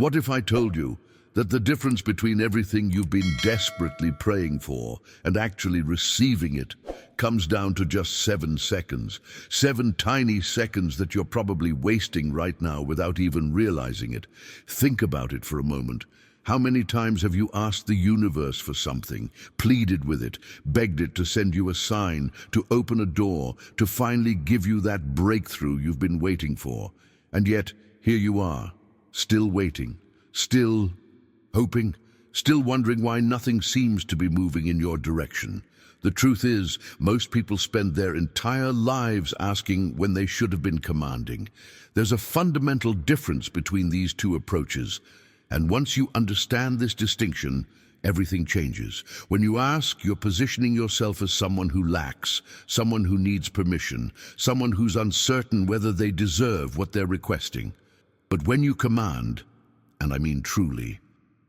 What if I told you that the difference between everything you've been desperately praying for and actually receiving it comes down to just 7 seconds? 7 tiny seconds that you're probably wasting right now without even realizing it. Think about it for a moment. How many times have you asked the universe for something, pleaded with it, begged it to send you a sign, to open a door, to finally give you that breakthrough you've been waiting for? And yet, here you are, still waiting, still hoping, still wondering why nothing seems to be moving in your direction. The truth is, most people spend their entire lives asking when they should have been commanding. There's a fundamental difference between these two approaches. And once you understand this distinction, everything changes. When you ask, you're positioning yourself as someone who lacks, someone who needs permission, someone who's uncertain whether they deserve what they're requesting. But when you command, and I mean truly,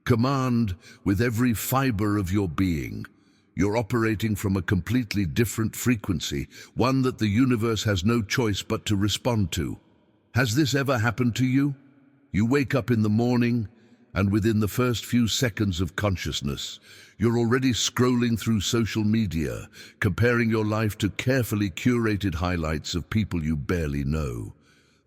command with every fiber of your being, you're operating from a completely different frequency, one that the universe has no choice but to respond to. Has this ever happened to you? You wake up in the morning, and within the first few seconds of consciousness, you're already scrolling through social media, comparing your life to carefully curated highlights of people you barely know.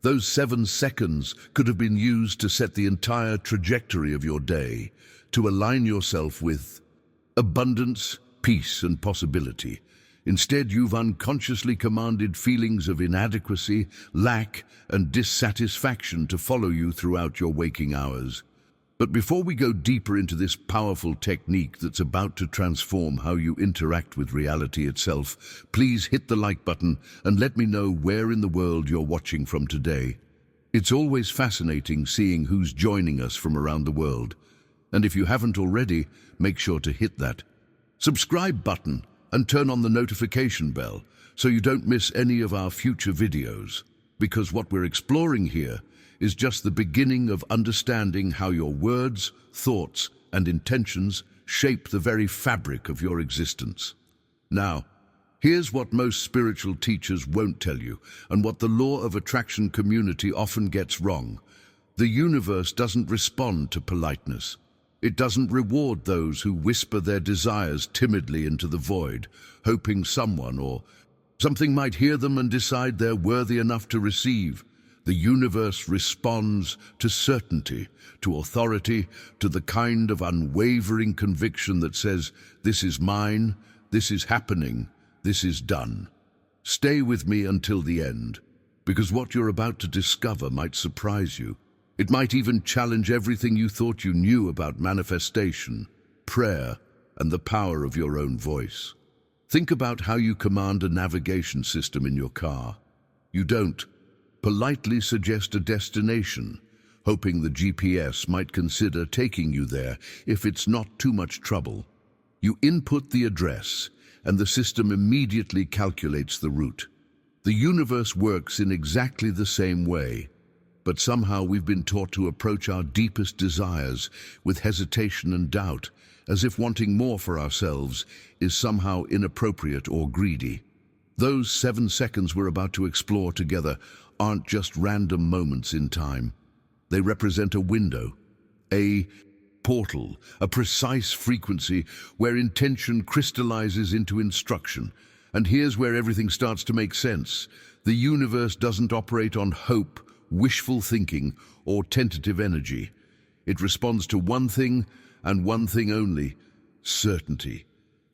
Those 7 seconds could have been used to set the entire trajectory of your day, to align yourself with abundance, peace, and possibility. Instead, you've unconsciously commanded feelings of inadequacy, lack, and dissatisfaction to follow you throughout your waking hours. But before we go deeper into this powerful technique that's about to transform how you interact with reality itself, please hit the like button and let me know where in the world you're watching from today. It's always fascinating seeing who's joining us from around the world. And if you haven't already, make sure to hit that subscribe button and turn on the notification bell so you don't miss any of our future videos. Because what we're exploring here is just the beginning of understanding how your words, thoughts, and intentions shape the very fabric of your existence. Now, here's what most spiritual teachers won't tell you, and what the law of attraction community often gets wrong. The universe doesn't respond to politeness. It doesn't reward those who whisper their desires timidly into the void, hoping someone or something might hear them and decide they're worthy enough to receive. The universe responds to certainty, to authority, to the kind of unwavering conviction that says, "This is mine, this is happening, this is done." Stay with me until the end, because what you're about to discover might surprise you. It might even challenge everything you thought you knew about manifestation, prayer, and the power of your own voice. Think about how you command a navigation system in your car. You don't politely suggest a destination, hoping the GPS might consider taking you there if it's not too much trouble. You input the address, and the system immediately calculates the route. The universe works in exactly the same way, but somehow we've been taught to approach our deepest desires with hesitation and doubt, as if wanting more for ourselves is somehow inappropriate or greedy. Those 7 seconds we're about to explore together aren't just random moments in time. They represent a window, a portal, a precise frequency where intention crystallizes into instruction. And here's where everything starts to make sense. The universe doesn't operate on hope, wishful thinking, or tentative energy. It responds to one thing and one thing only: certainty.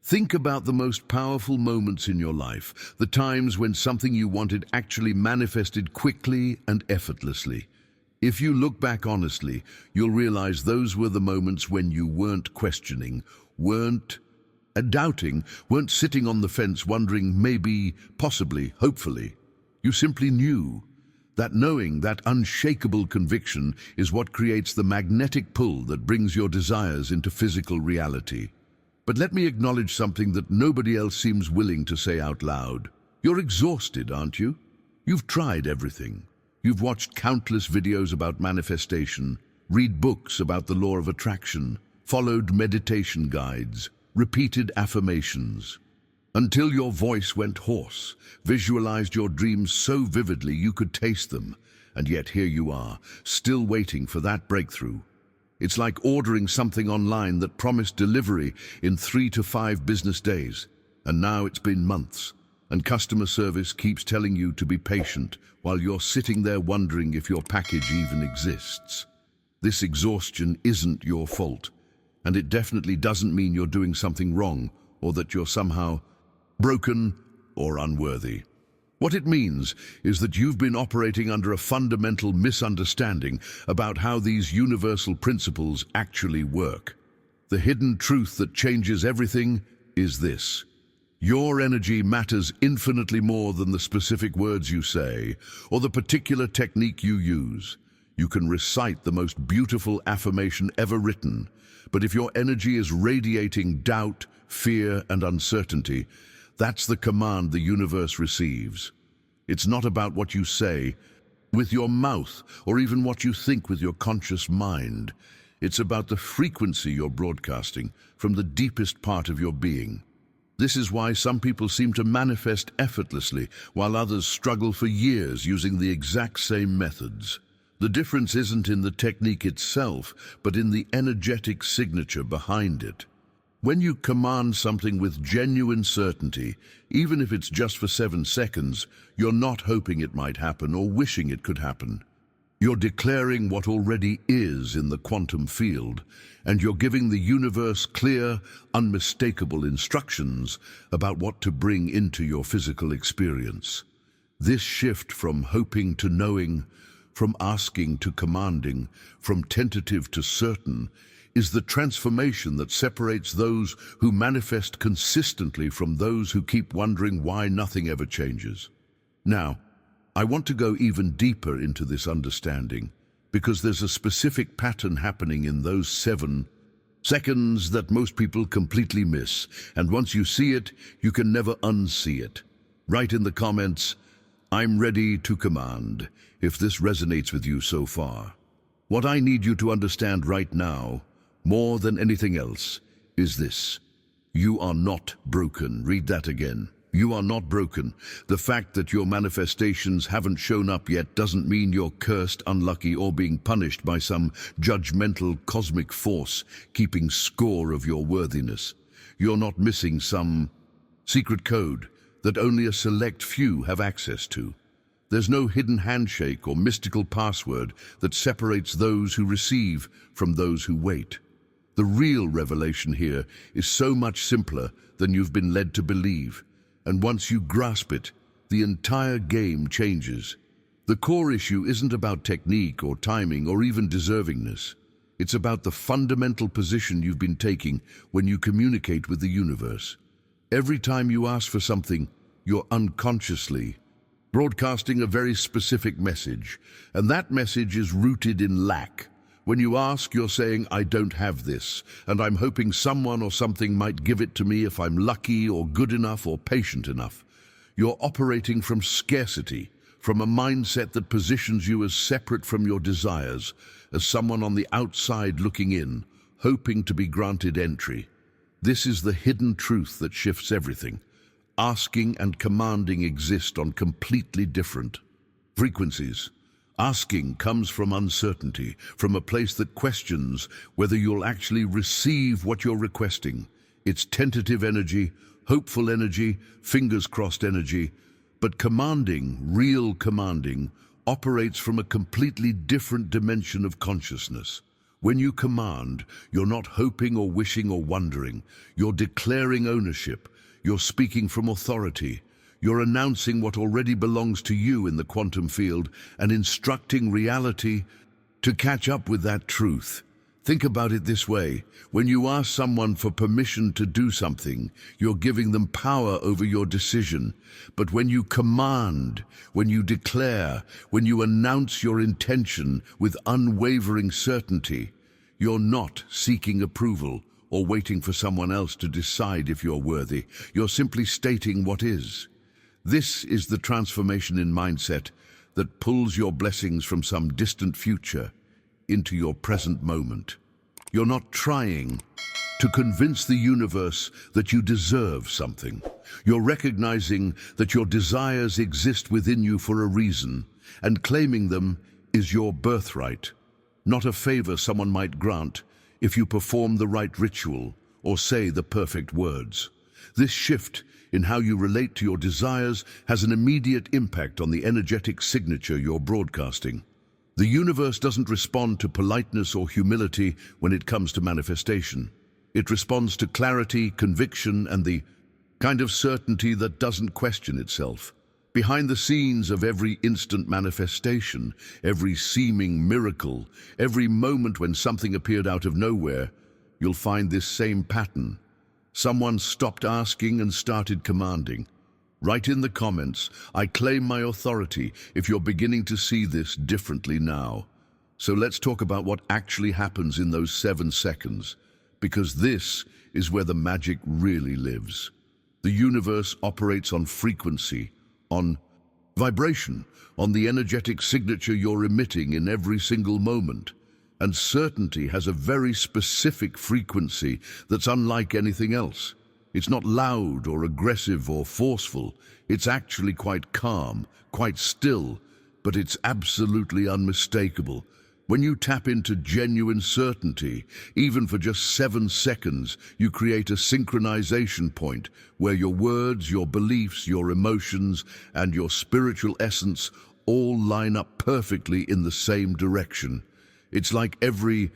Think about the most powerful moments in your life, the times when something you wanted actually manifested quickly and effortlessly. If you look back honestly, you'll realize those were the moments when you weren't questioning, weren't doubting, weren't sitting on the fence wondering maybe, possibly, hopefully. You simply knew. That knowing, that unshakable conviction, is what creates the magnetic pull that brings your desires into physical reality. But let me acknowledge something that nobody else seems willing to say out loud. You're exhausted, aren't you? You've tried everything. You've watched countless videos about manifestation, read books about the law of attraction, followed meditation guides, repeated affirmations, until your voice went hoarse, visualized your dreams so vividly you could taste them. And yet here you are, still waiting for that breakthrough. It's like ordering something online that promised delivery in 3 to 5 business days, and now it's been months, and customer service keeps telling you to be patient while you're sitting there wondering if your package even exists. This exhaustion isn't your fault, and it definitely doesn't mean you're doing something wrong or that you're somehow broken or unworthy. What it means is that you've been operating under a fundamental misunderstanding about how these universal principles actually work. The hidden truth that changes everything is this: your energy matters infinitely more than the specific words you say or the particular technique you use. You can recite the most beautiful affirmation ever written, but if your energy is radiating doubt, fear, and uncertainty, that's the command the universe receives. It's not about what you say with your mouth or even what you think with your conscious mind. It's about the frequency you're broadcasting from the deepest part of your being. This is why some people seem to manifest effortlessly, while others struggle for years using the exact same methods. The difference isn't in the technique itself, but in the energetic signature behind it. When you command something with genuine certainty, even if it's just for 7 seconds, you're not hoping it might happen or wishing it could happen. You're declaring what already is in the quantum field, and you're giving the universe clear, unmistakable instructions about what to bring into your physical experience. This shift from hoping to knowing, from asking to commanding, from tentative to certain, is the transformation that separates those who manifest consistently from those who keep wondering why nothing ever changes. Now, I want to go even deeper into this understanding, because there's a specific pattern happening in those 7 seconds that most people completely miss, and once you see it, you can never unsee it. Write in the comments, "I'm ready to command," if this resonates with you so far. What I need you to understand right now, more than anything else, is this: you are not broken. Read that again. You are not broken. The fact that your manifestations haven't shown up yet doesn't mean you're cursed, unlucky, or being punished by some judgmental cosmic force keeping score of your worthiness. You're not missing some secret code that only a select few have access to. There's no hidden handshake or mystical password that separates those who receive from those who wait. The real revelation here is so much simpler than you've been led to believe, and once you grasp it, the entire game changes. The core issue isn't about technique or timing or even deservingness. It's about the fundamental position you've been taking when you communicate with the universe. Every time you ask for something, you're unconsciously broadcasting a very specific message, and that message is rooted in lack. When you ask, you're saying, "I don't have this, and I'm hoping someone or something might give it to me if I'm lucky or good enough or patient enough." You're operating from scarcity, from a mindset that positions you as separate from your desires, as someone on the outside looking in, hoping to be granted entry. This is the hidden truth that shifts everything. Asking and commanding exist on completely different frequencies. Asking comes from uncertainty, from a place that questions whether you'll actually receive what you're requesting. It's tentative energy, hopeful energy, fingers crossed energy. But commanding, real commanding, operates from a completely different dimension of consciousness. When you command, you're not hoping or wishing or wondering. You're declaring ownership. You're speaking from authority. You're announcing what already belongs to you in the quantum field and instructing reality to catch up with that truth. Think about it this way. When you ask someone for permission to do something, you're giving them power over your decision. But when you command, when you declare, when you announce your intention with unwavering certainty, you're not seeking approval or waiting for someone else to decide if you're worthy. You're simply stating what is. This is the transformation in mindset that pulls your blessings from some distant future into your present moment. You're not trying to convince the universe that you deserve something. You're recognizing that your desires exist within you for a reason, and claiming them is your birthright. not a favor someone might grant if you perform the right ritual or say the perfect words. This shift in how you relate to your desires has an immediate impact on the energetic signature you're broadcasting. The universe doesn't respond to politeness or humility when it comes to manifestation. It responds to clarity, conviction, and the kind of certainty that doesn't question itself. Behind the scenes of every instant manifestation, every seeming miracle, every moment when something appeared out of nowhere, you'll find this same pattern. Someone stopped asking and started commanding. Write in the comments, "I claim my authority," if you're beginning to see this differently now. So let's talk about what actually happens in those 7 seconds, because this is where the magic really lives. The universe operates on frequency, on vibration, on the energetic signature you're emitting in every single moment. And certainty has a very specific frequency that's unlike anything else. It's not loud or aggressive or forceful. It's actually quite calm, quite still, but it's absolutely unmistakable. When you tap into genuine certainty, even for just 7 seconds, you create a synchronization point where your words, your beliefs, your emotions, and your spiritual essence all line up perfectly in the same direction. It's like every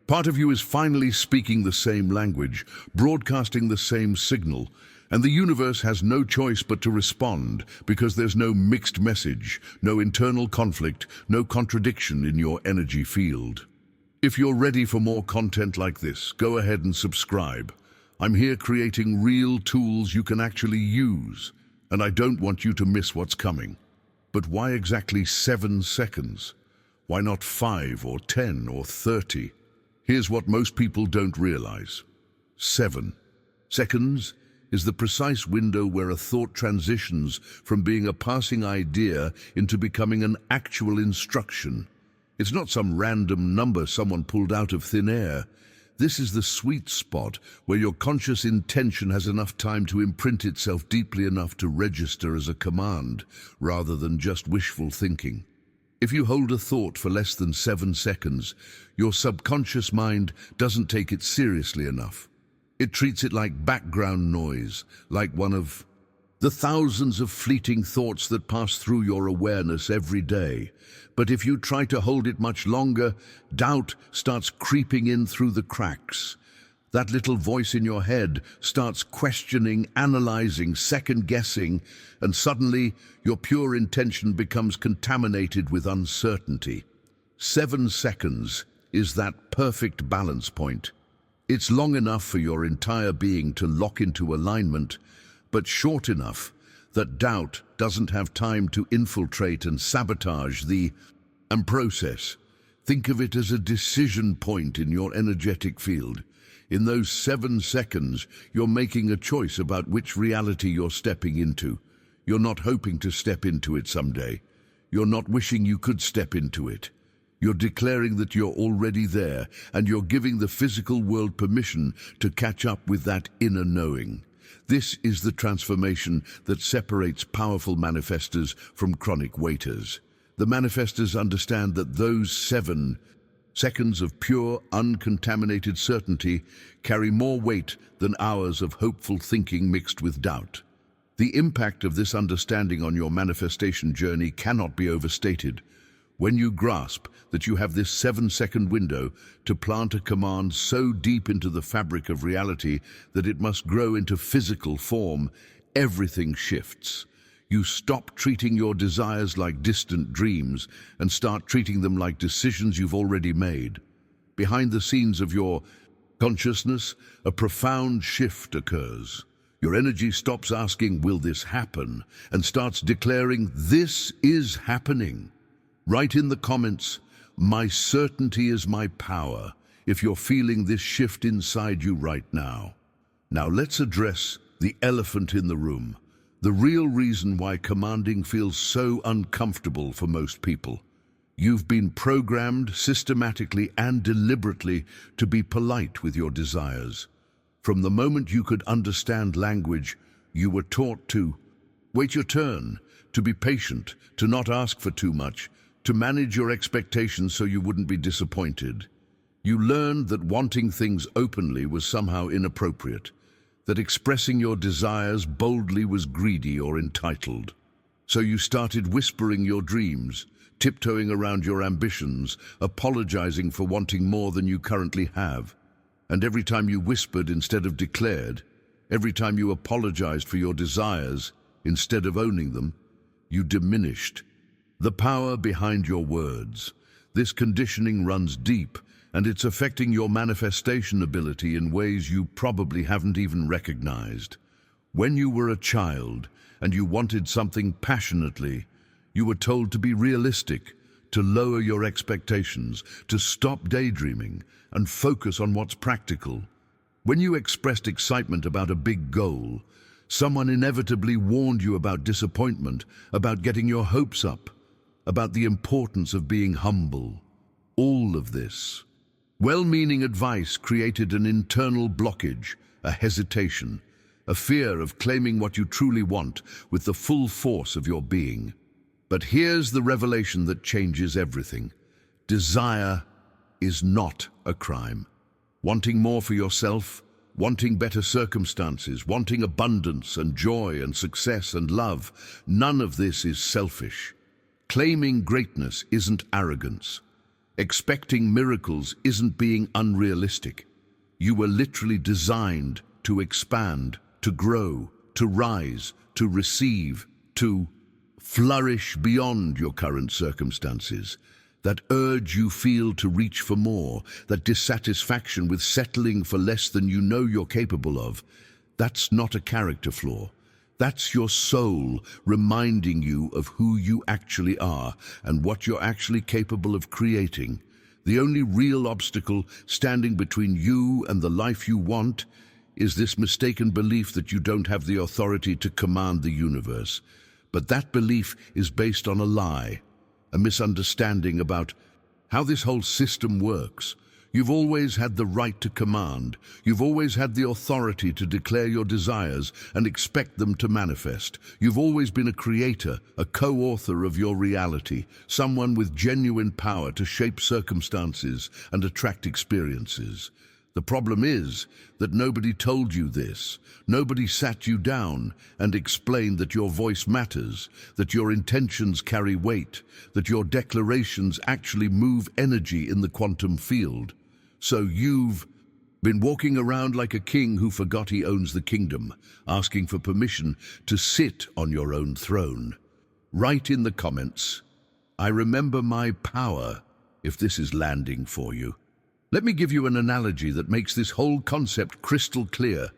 part of you is finally speaking the same language, broadcasting the same signal, and the universe has no choice but to respond because there's no mixed message, no internal conflict, no contradiction in your energy field. If you're ready for more content like this, go ahead and subscribe. I'm here creating real tools you can actually use, and I don't want you to miss what's coming. But why exactly 7 seconds? Why not 5 or 10 or 30? Here's what most people don't realize. 7 seconds is the precise window where a thought transitions from being a passing idea into becoming an actual instruction. It's not some random number someone pulled out of thin air. This is the sweet spot where your conscious intention has enough time to imprint itself deeply enough to register as a command, rather than just wishful thinking. If you hold a thought for less than 7 seconds, your subconscious mind doesn't take it seriously enough. It treats it like background noise, like one of the thousands of fleeting thoughts that pass through your awareness every day. But if you try to hold it much longer, doubt starts creeping in through the cracks. That little voice in your head starts questioning, analyzing, second-guessing, and suddenly your pure intention becomes contaminated with uncertainty. 7 seconds is that perfect balance point. It's long enough for your entire being to lock into alignment, but short enough that doubt doesn't have time to infiltrate and sabotage the process. Think of it as a decision point in your energetic field. In those 7 seconds, you're making a choice about which reality you're stepping into. You're not hoping to step into it someday. You're not wishing you could step into it. You're declaring that you're already there, and you're giving the physical world permission to catch up with that inner knowing. This is the transformation that separates powerful manifestors from chronic waiters. The manifestors understand that those 7 seconds of pure, uncontaminated certainty carry more weight than hours of hopeful thinking mixed with doubt. The impact of this understanding on your manifestation journey cannot be overstated. When you grasp that you have this 7-second window to plant a command so deep into the fabric of reality that it must grow into physical form, everything shifts. You stop treating your desires like distant dreams and start treating them like decisions you've already made. Behind the scenes of your consciousness, a profound shift occurs. Your energy stops asking, "Will this happen?" and starts declaring, "This is happening." Write in the comments, "My certainty is my power," if you're feeling this shift inside you right now. Now let's address the elephant in the room. The real reason why commanding feels so uncomfortable for most people. You've been programmed systematically and deliberately to be polite with your desires. From the moment you could understand language, you were taught to wait your turn, to be patient, to not ask for too much, to manage your expectations so you wouldn't be disappointed. You learned that wanting things openly was somehow inappropriate, that expressing your desires boldly was greedy or entitled. So you started whispering your dreams, tiptoeing around your ambitions, apologizing for wanting more than you currently have. And every time you whispered instead of declared, every time you apologized for your desires instead of owning them, you diminished the power behind your words. This conditioning runs deep, and it's affecting your manifestation ability in ways you probably haven't even recognized. When you were a child and you wanted something passionately, you were told to be realistic, to lower your expectations, to stop daydreaming, and focus on what's practical. When you expressed excitement about a big goal, someone inevitably warned you about disappointment, about getting your hopes up, about the importance of being humble. All of this well-meaning advice created an internal blockage, a hesitation, a fear of claiming what you truly want with the full force of your being. But here's the revelation that changes everything. Desire is not a crime. Wanting more for yourself, wanting better circumstances, wanting abundance and joy and success and love, none of this is selfish. Claiming greatness isn't arrogance. Expecting miracles isn't being unrealistic. You were literally designed to expand, to grow, to rise, to receive, to flourish beyond your current circumstances. That urge you feel to reach for more, that dissatisfaction with settling for less than you know you're capable of, that's not a character flaw. That's your soul reminding you of who you actually are and what you're actually capable of creating. The only real obstacle standing between you and the life you want is this mistaken belief that you don't have the authority to command the universe. But that belief is based on a lie, a misunderstanding about how this whole system works. You've always had the right to command. You've always had the authority to declare your desires and expect them to manifest. You've always been a creator, a co-author of your reality, someone with genuine power to shape circumstances and attract experiences. The problem is that nobody told you this. Nobody sat you down and explained that your voice matters, that your intentions carry weight, that your declarations actually move energy in the quantum field. So you've been walking around like a king who forgot he owns the kingdom, asking for permission to sit on your own throne. Write in the comments, "I remember my power," if this is landing for you. Let me give you an analogy that makes this whole concept crystal clear.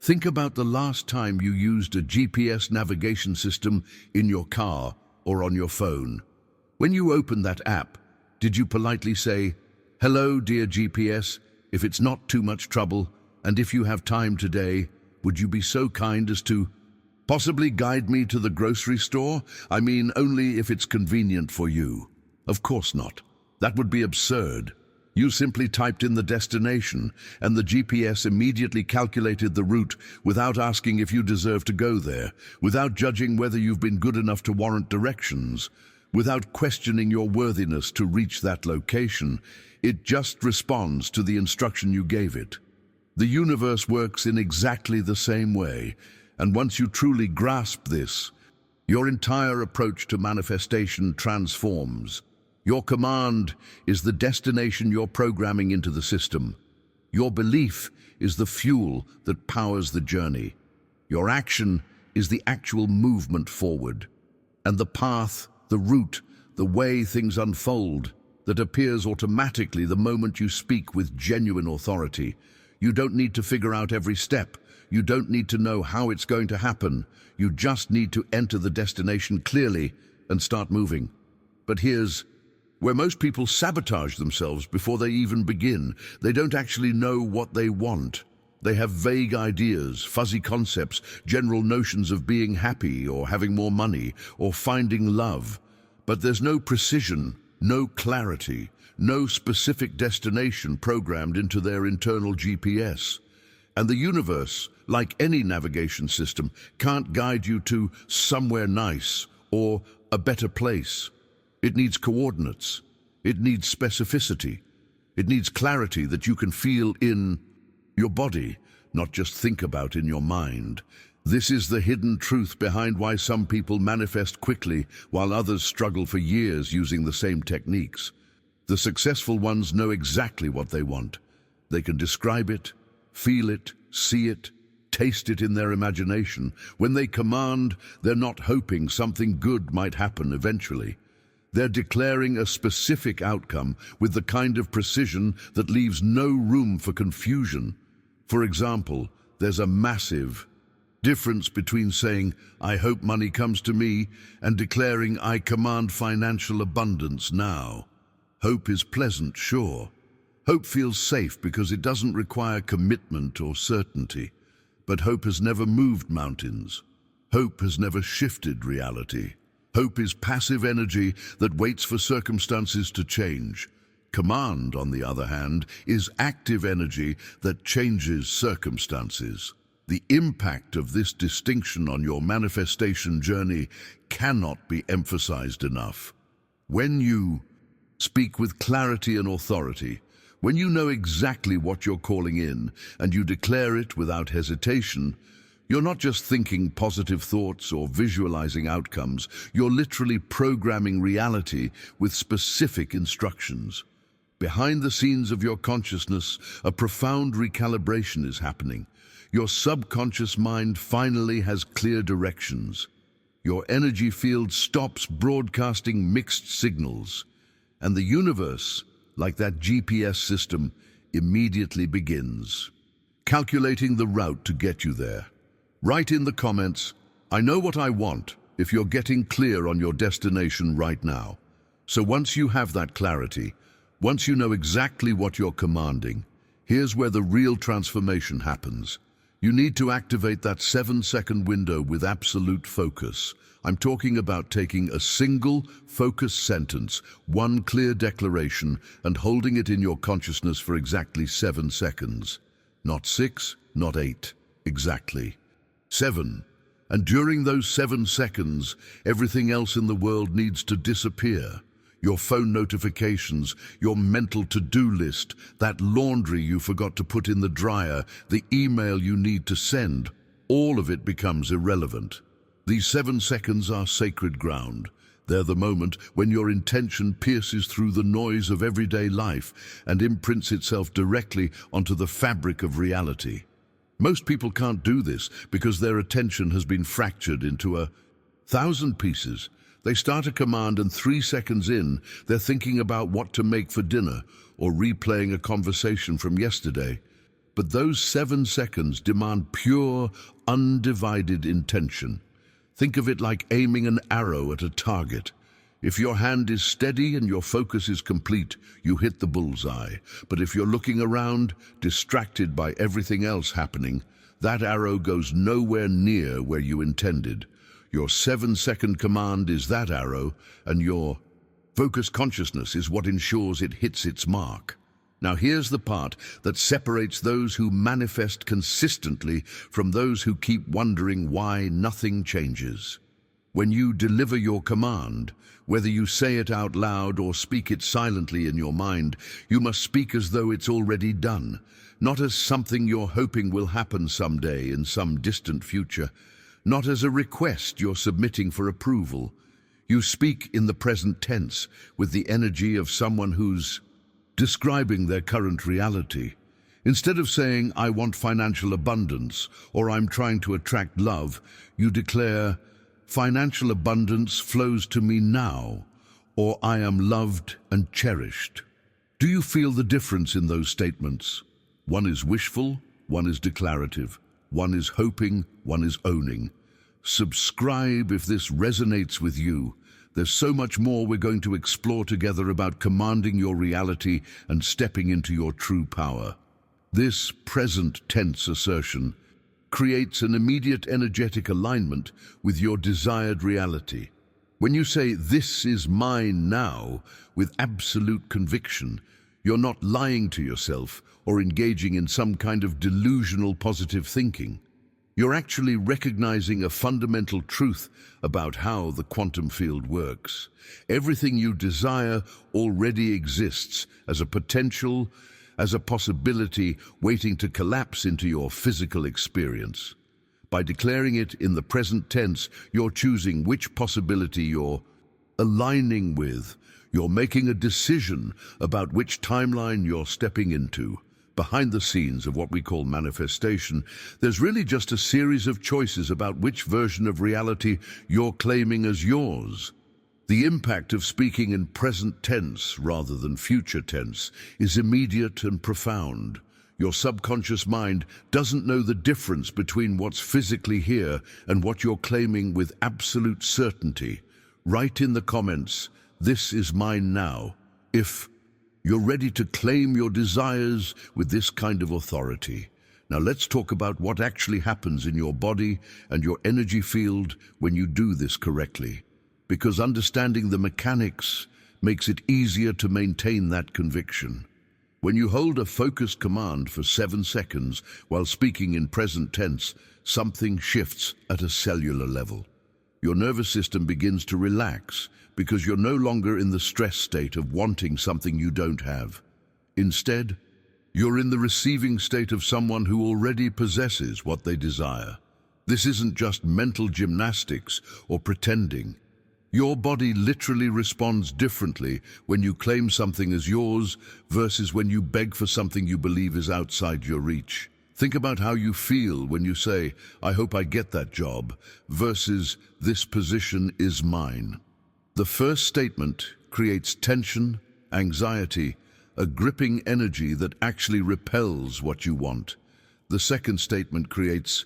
Think about the last time you used a GPS navigation system in your car or on your phone. When you opened that app, did you politely say, "Hello, dear GPS, if it's not too much trouble, and if you have time today, would you be so kind as to possibly guide me to the grocery store? I mean, only if it's convenient for you." Of course not. That would be absurd. You simply typed in the destination, and the GPS immediately calculated the route without asking if you deserve to go there, without judging whether you've been good enough to warrant directions, without questioning your worthiness to reach that location. It just responds to the instruction you gave it. The universe works in exactly the same way, and once you truly grasp this, your entire approach to manifestation transforms. Your command is the destination you're programming into the system. Your belief is the fuel that powers the journey. Your action is the actual movement forward. And the path, the route, the way things unfold, that appears automatically the moment you speak with genuine authority. You don't need to figure out every step. You don't need to know how it's going to happen. You just need to enter the destination clearly and start moving. But here's where most people sabotage themselves before they even begin. They don't actually know what they want. They have vague ideas, fuzzy concepts, general notions of being happy or having more money or finding love. But there's no precision, no clarity, no specific destination programmed into their internal GPS. And the universe, like any navigation system, can't guide you to somewhere nice or a better place. It needs coordinates. It needs specificity. It needs clarity that you can feel in your body, not just think about in your mind. This is the hidden truth behind why some people manifest quickly while others struggle for years using the same techniques. The successful ones know exactly what they want. They can describe it, feel it, see it, taste it in their imagination. When they command, they're not hoping something good might happen eventually. They're declaring a specific outcome with the kind of precision that leaves no room for confusion. For example, there's a massive difference between saying, "I hope money comes to me," and declaring, "I command financial abundance now." Hope is pleasant, sure. Hope feels safe because it doesn't require commitment or certainty. But hope has never moved mountains. Hope has never shifted reality. Hope is passive energy that waits for circumstances to change. Command, on the other hand, is active energy that changes circumstances. The impact of this distinction on your manifestation journey cannot be emphasized enough. When you speak with clarity and authority, when you know exactly what you're calling in and you declare it without hesitation, you're not just thinking positive thoughts or visualizing outcomes, you're literally programming reality with specific instructions. Behind the scenes of your consciousness, a profound recalibration is happening. Your subconscious mind finally has clear directions. Your energy field stops broadcasting mixed signals, and the universe, like that GPS system, immediately begins calculating the route to get you there. Write in the comments, "I know what I want," if you're getting clear on your destination right now. So once you have that clarity, once you know exactly what you're commanding, here's where the real transformation happens. You need to activate that 7-second window with absolute focus. I'm talking about taking a single, focused sentence, one clear declaration, and holding it in your consciousness for exactly 7 seconds. Not 6, not 8, exactly 7. And during those 7 seconds, everything else in the world needs to disappear. Your phone notifications, your mental to-do list, that laundry you forgot to put in the dryer, the email you need to send, all of it becomes irrelevant. These 7 seconds are sacred ground. They're the moment when your intention pierces through the noise of everyday life and imprints itself directly onto the fabric of reality. Most people can't do this because their attention has been fractured into 1,000 pieces. They start a command and 3 seconds in, they're thinking about what to make for dinner or replaying a conversation from yesterday. But those 7 seconds demand pure, undivided intention. Think of it like aiming an arrow at a target. If your hand is steady and your focus is complete, you hit the bullseye. But if you're looking around, distracted by everything else happening, that arrow goes nowhere near where you intended. Your 7-second command is that arrow, and your focused consciousness is what ensures it hits its mark. Now here's the part that separates those who manifest consistently from those who keep wondering why nothing changes. When you deliver your command, whether you say it out loud or speak it silently in your mind, you must speak as though it's already done, not as something you're hoping will happen someday in some distant future, not as a request you're submitting for approval. You speak in the present tense with the energy of someone who's describing their current reality. Instead of saying, "I want financial abundance," or "I'm trying to attract love," you declare, "Financial abundance flows to me now," or "I am loved and cherished." Do you feel the difference in those statements? One is wishful, one is declarative. One is hoping, one is owning. Subscribe if this resonates with you. There's so much more we're going to explore together about commanding your reality and stepping into your true power. This present tense assertion creates an immediate energetic alignment with your desired reality. When you say, "This is mine now," with absolute conviction, you're not lying to yourself or engaging in some kind of delusional positive thinking. You're actually recognizing a fundamental truth about how the quantum field works. Everything you desire already exists as a potential, as a possibility waiting to collapse into your physical experience. By declaring it in the present tense, you're choosing which possibility you're aligning with. You're making a decision about which timeline you're stepping into. Behind the scenes of what we call manifestation, there's really just a series of choices about which version of reality you're claiming as yours. The impact of speaking in present tense rather than future tense is immediate and profound. Your subconscious mind doesn't know the difference between what's physically here and what you're claiming with absolute certainty. Write in the comments, "This is mine now," if you're ready to claim your desires with this kind of authority. Now let's talk about what actually happens in your body and your energy field when you do this correctly. Because understanding the mechanics makes it easier to maintain that conviction. When you hold a focused command for 7 seconds while speaking in present tense, something shifts at a cellular level. Your nervous system begins to relax, because you're no longer in the stress state of wanting something you don't have. Instead, you're in the receiving state of someone who already possesses what they desire. This isn't just mental gymnastics or pretending. Your body literally responds differently when you claim something as yours versus when you beg for something you believe is outside your reach. Think about how you feel when you say, "I hope I get that job," versus "this position is mine." The first statement creates tension, anxiety, a gripping energy that actually repels what you want. The second statement creates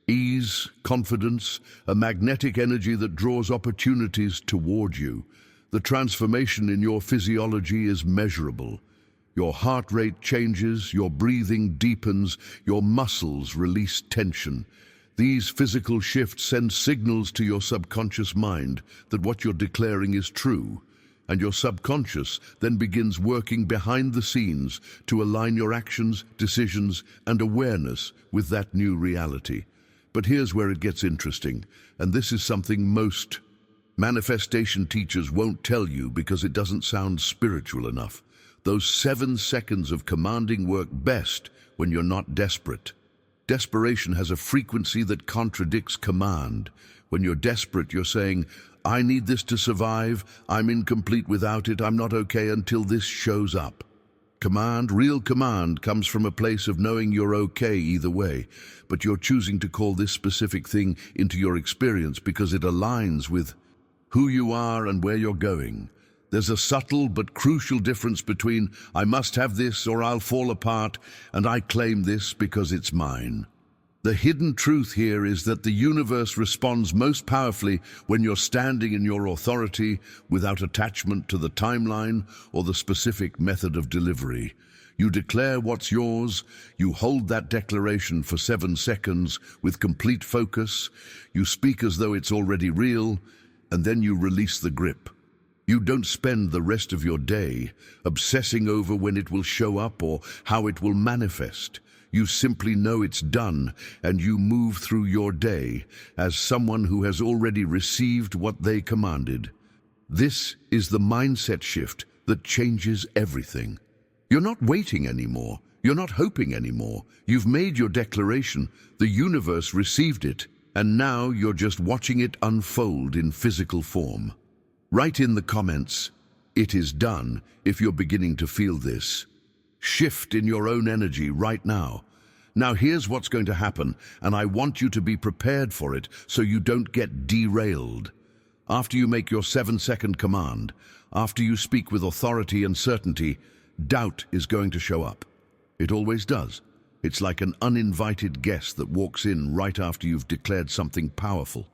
ease, confidence, a magnetic energy that draws opportunities toward you. The transformation in your physiology is measurable. Your heart rate changes, your breathing deepens, your muscles release tension. These physical shifts send signals to your subconscious mind that what you're declaring is true, and your subconscious then begins working behind the scenes to align your actions, decisions, and awareness with that new reality. But here's where it gets interesting, and this is something most manifestation teachers won't tell you because it doesn't sound spiritual enough. Those 7 seconds of commanding work best when you're not desperate. Desperation has a frequency that contradicts command. When you're desperate, you're saying, "I need this to survive, I'm incomplete without it, I'm not okay until this shows up." Command, real command, comes from a place of knowing you're okay either way, but you're choosing to call this specific thing into your experience because it aligns with who you are and where you're going. There's a subtle but crucial difference between "I must have this or I'll fall apart" and "I claim this because it's mine." The hidden truth here is that the universe responds most powerfully when you're standing in your authority without attachment to the timeline or the specific method of delivery. You declare what's yours, you hold that declaration for 7 seconds with complete focus, you speak as though it's already real, and then you release the grip. You don't spend the rest of your day obsessing over when it will show up or how it will manifest. You simply know it's done, and you move through your day as someone who has already received what they commanded. This is the mindset shift that changes everything. You're not waiting anymore. You're not hoping anymore. You've made your declaration. The universe received it, and now you're just watching it unfold in physical form. Write in the comments, "It is done," if you're beginning to feel this. Shift in your own energy right now. Now here's what's going to happen, and I want you to be prepared for it so you don't get derailed. After you make your 7-second command, after you speak with authority and certainty, doubt is going to show up. It always does. It's like an uninvited guest that walks in right after you've declared something powerful.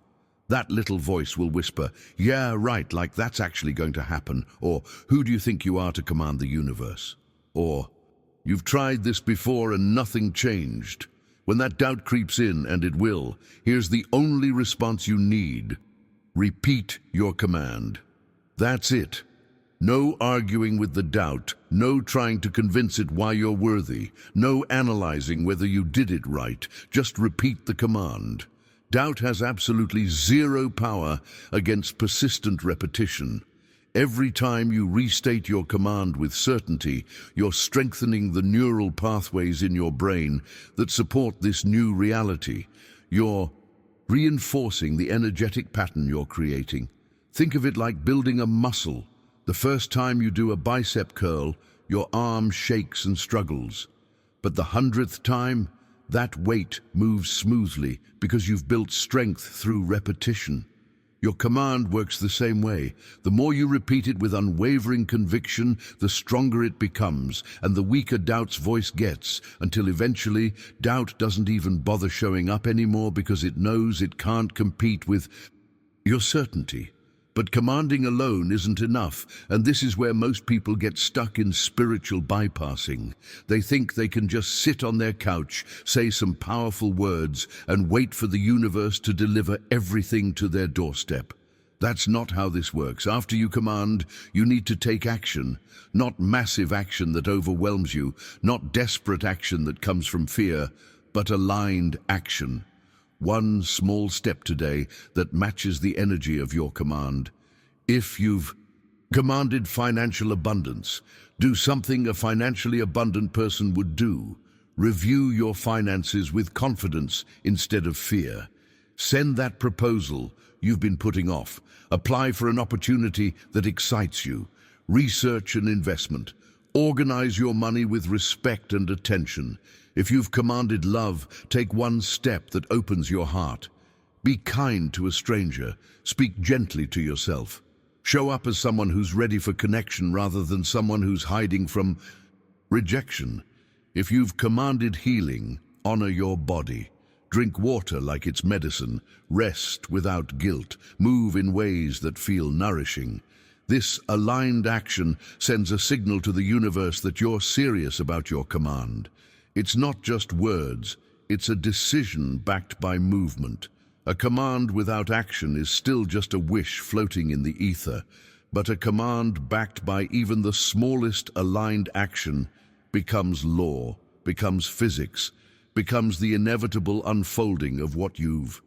That little voice will whisper, "Yeah, right, like that's actually going to happen," or "Who do you think you are to command the universe?" Or, "You've tried this before and nothing changed." When that doubt creeps in, and it will, here's the only response you need. Repeat your command. That's it. No arguing with the doubt, no trying to convince it why you're worthy, no analyzing whether you did it right, just repeat the command. Doubt has absolutely zero power against persistent repetition. Every time you restate your command with certainty, you're strengthening the neural pathways in your brain that support this new reality. You're reinforcing the energetic pattern you're creating. Think of it like building a muscle. The first time you do a bicep curl, your arm shakes and struggles. But the 100th time, that weight moves smoothly because you've built strength through repetition. Your command works the same way. The more you repeat it with unwavering conviction, the stronger it becomes, and the weaker doubt's voice gets, until eventually doubt doesn't even bother showing up anymore because it knows it can't compete with your certainty. But commanding alone isn't enough, and this is where most people get stuck in spiritual bypassing. They think they can just sit on their couch, say some powerful words, and wait for the universe to deliver everything to their doorstep. That's not how this works. After you command, you need to take action. Not massive action that overwhelms you, not desperate action that comes from fear, but aligned action. One small step today that matches the energy of your command. If you've commanded financial abundance, do something a financially abundant person would do. Review your finances with confidence instead of fear. Send that proposal you've been putting off. Apply for an opportunity that excites you. Research an investment. Organize your money with respect and attention. If you've commanded love, take one step that opens your heart. Be kind to a stranger. Speak gently to yourself. Show up as someone who's ready for connection rather than someone who's hiding from rejection. If you've commanded healing, honor your body. Drink water like it's medicine. Rest without guilt. Move in ways that feel nourishing. This aligned action sends a signal to the universe that you're serious about your command. It's not just words, it's a decision backed by movement. A command without action is still just a wish floating in the ether, but a command backed by even the smallest aligned action becomes law, becomes physics, becomes the inevitable unfolding of what you've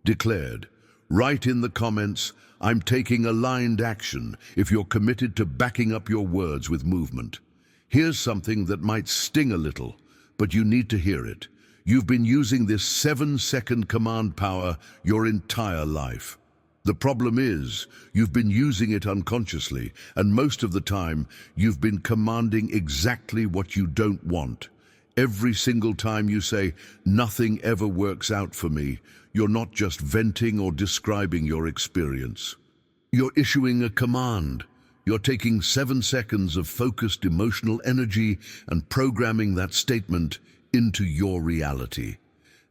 declared. Write in the comments, "I'm taking aligned action," if you're committed to backing up your words with movement. Here's something that might sting a little, but you need to hear it. You've been using this 7-second command power your entire life. The problem is, you've been using it unconsciously, and most of the time, you've been commanding exactly what you don't want. Every single time you say, "Nothing ever works out for me," you're not just venting or describing your experience. You're issuing a command. You're taking 7 seconds of focused emotional energy and programming that statement into your reality.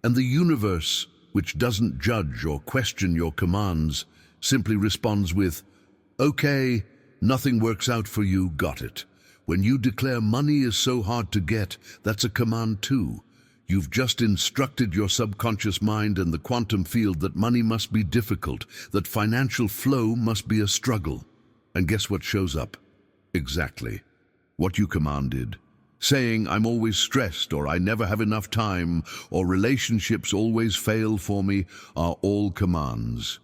And the universe, which doesn't judge or question your commands, simply responds with, "Okay, nothing works out for you, got it." When you declare money is so hard to get, that's a command too. You've just instructed your subconscious mind and the quantum field that money must be difficult, that financial flow must be a struggle. And guess what shows up? Exactly what you commanded. Saying, "I'm always stressed," or "I never have enough time," or "relationships always fail for me," are all commands.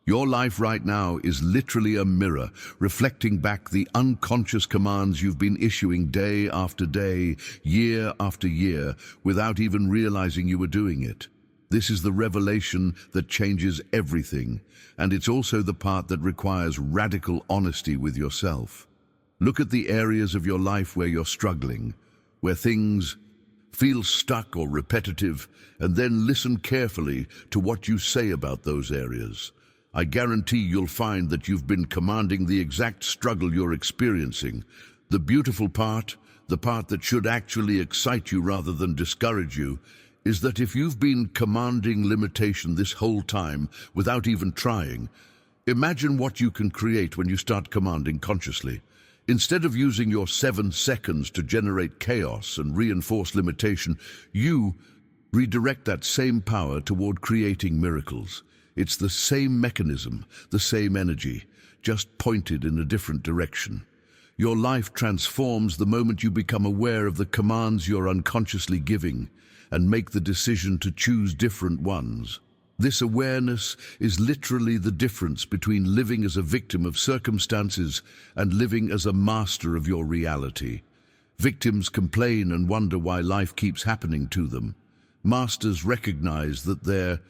Your life right now is literally a mirror, reflecting back the unconscious commands you've been issuing day after day, year after year, without even realizing you were doing it. This is the revelation that changes everything, and it's also the part that requires radical honesty with yourself. Look at the areas of your life where you're struggling, where things feel stuck or repetitive, and then listen carefully to what you say about those areas. I guarantee you'll find that you've been commanding the exact struggle you're experiencing. The beautiful part, the part that should actually excite you rather than discourage you, is that if you've been commanding limitation this whole time without even trying, imagine what you can create when you start commanding consciously. Instead of using your 7 seconds to generate chaos and reinforce limitation, you redirect that same power toward creating miracles. It's the same mechanism, the same energy, just pointed in a different direction. Your life transforms the moment you become aware of the commands you're unconsciously giving and make the decision to choose different ones. This awareness is literally the difference between living as a victim of circumstances and living as a master of your reality. Victims complain and wonder why life keeps happening to them. Masters recognize that they're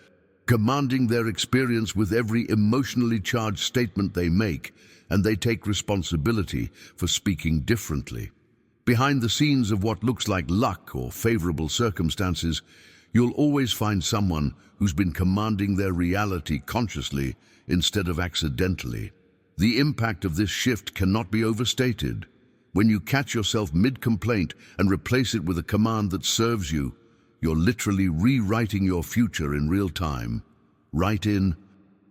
commanding their experience with every emotionally charged statement they make, and they take responsibility for speaking differently. Behind the scenes of what looks like luck or favorable circumstances, you'll always find someone who's been commanding their reality consciously instead of accidentally. The impact of this shift cannot be overstated. When you catch yourself mid-complaint and replace it with a command that serves you, you're literally rewriting your future in real time. Write in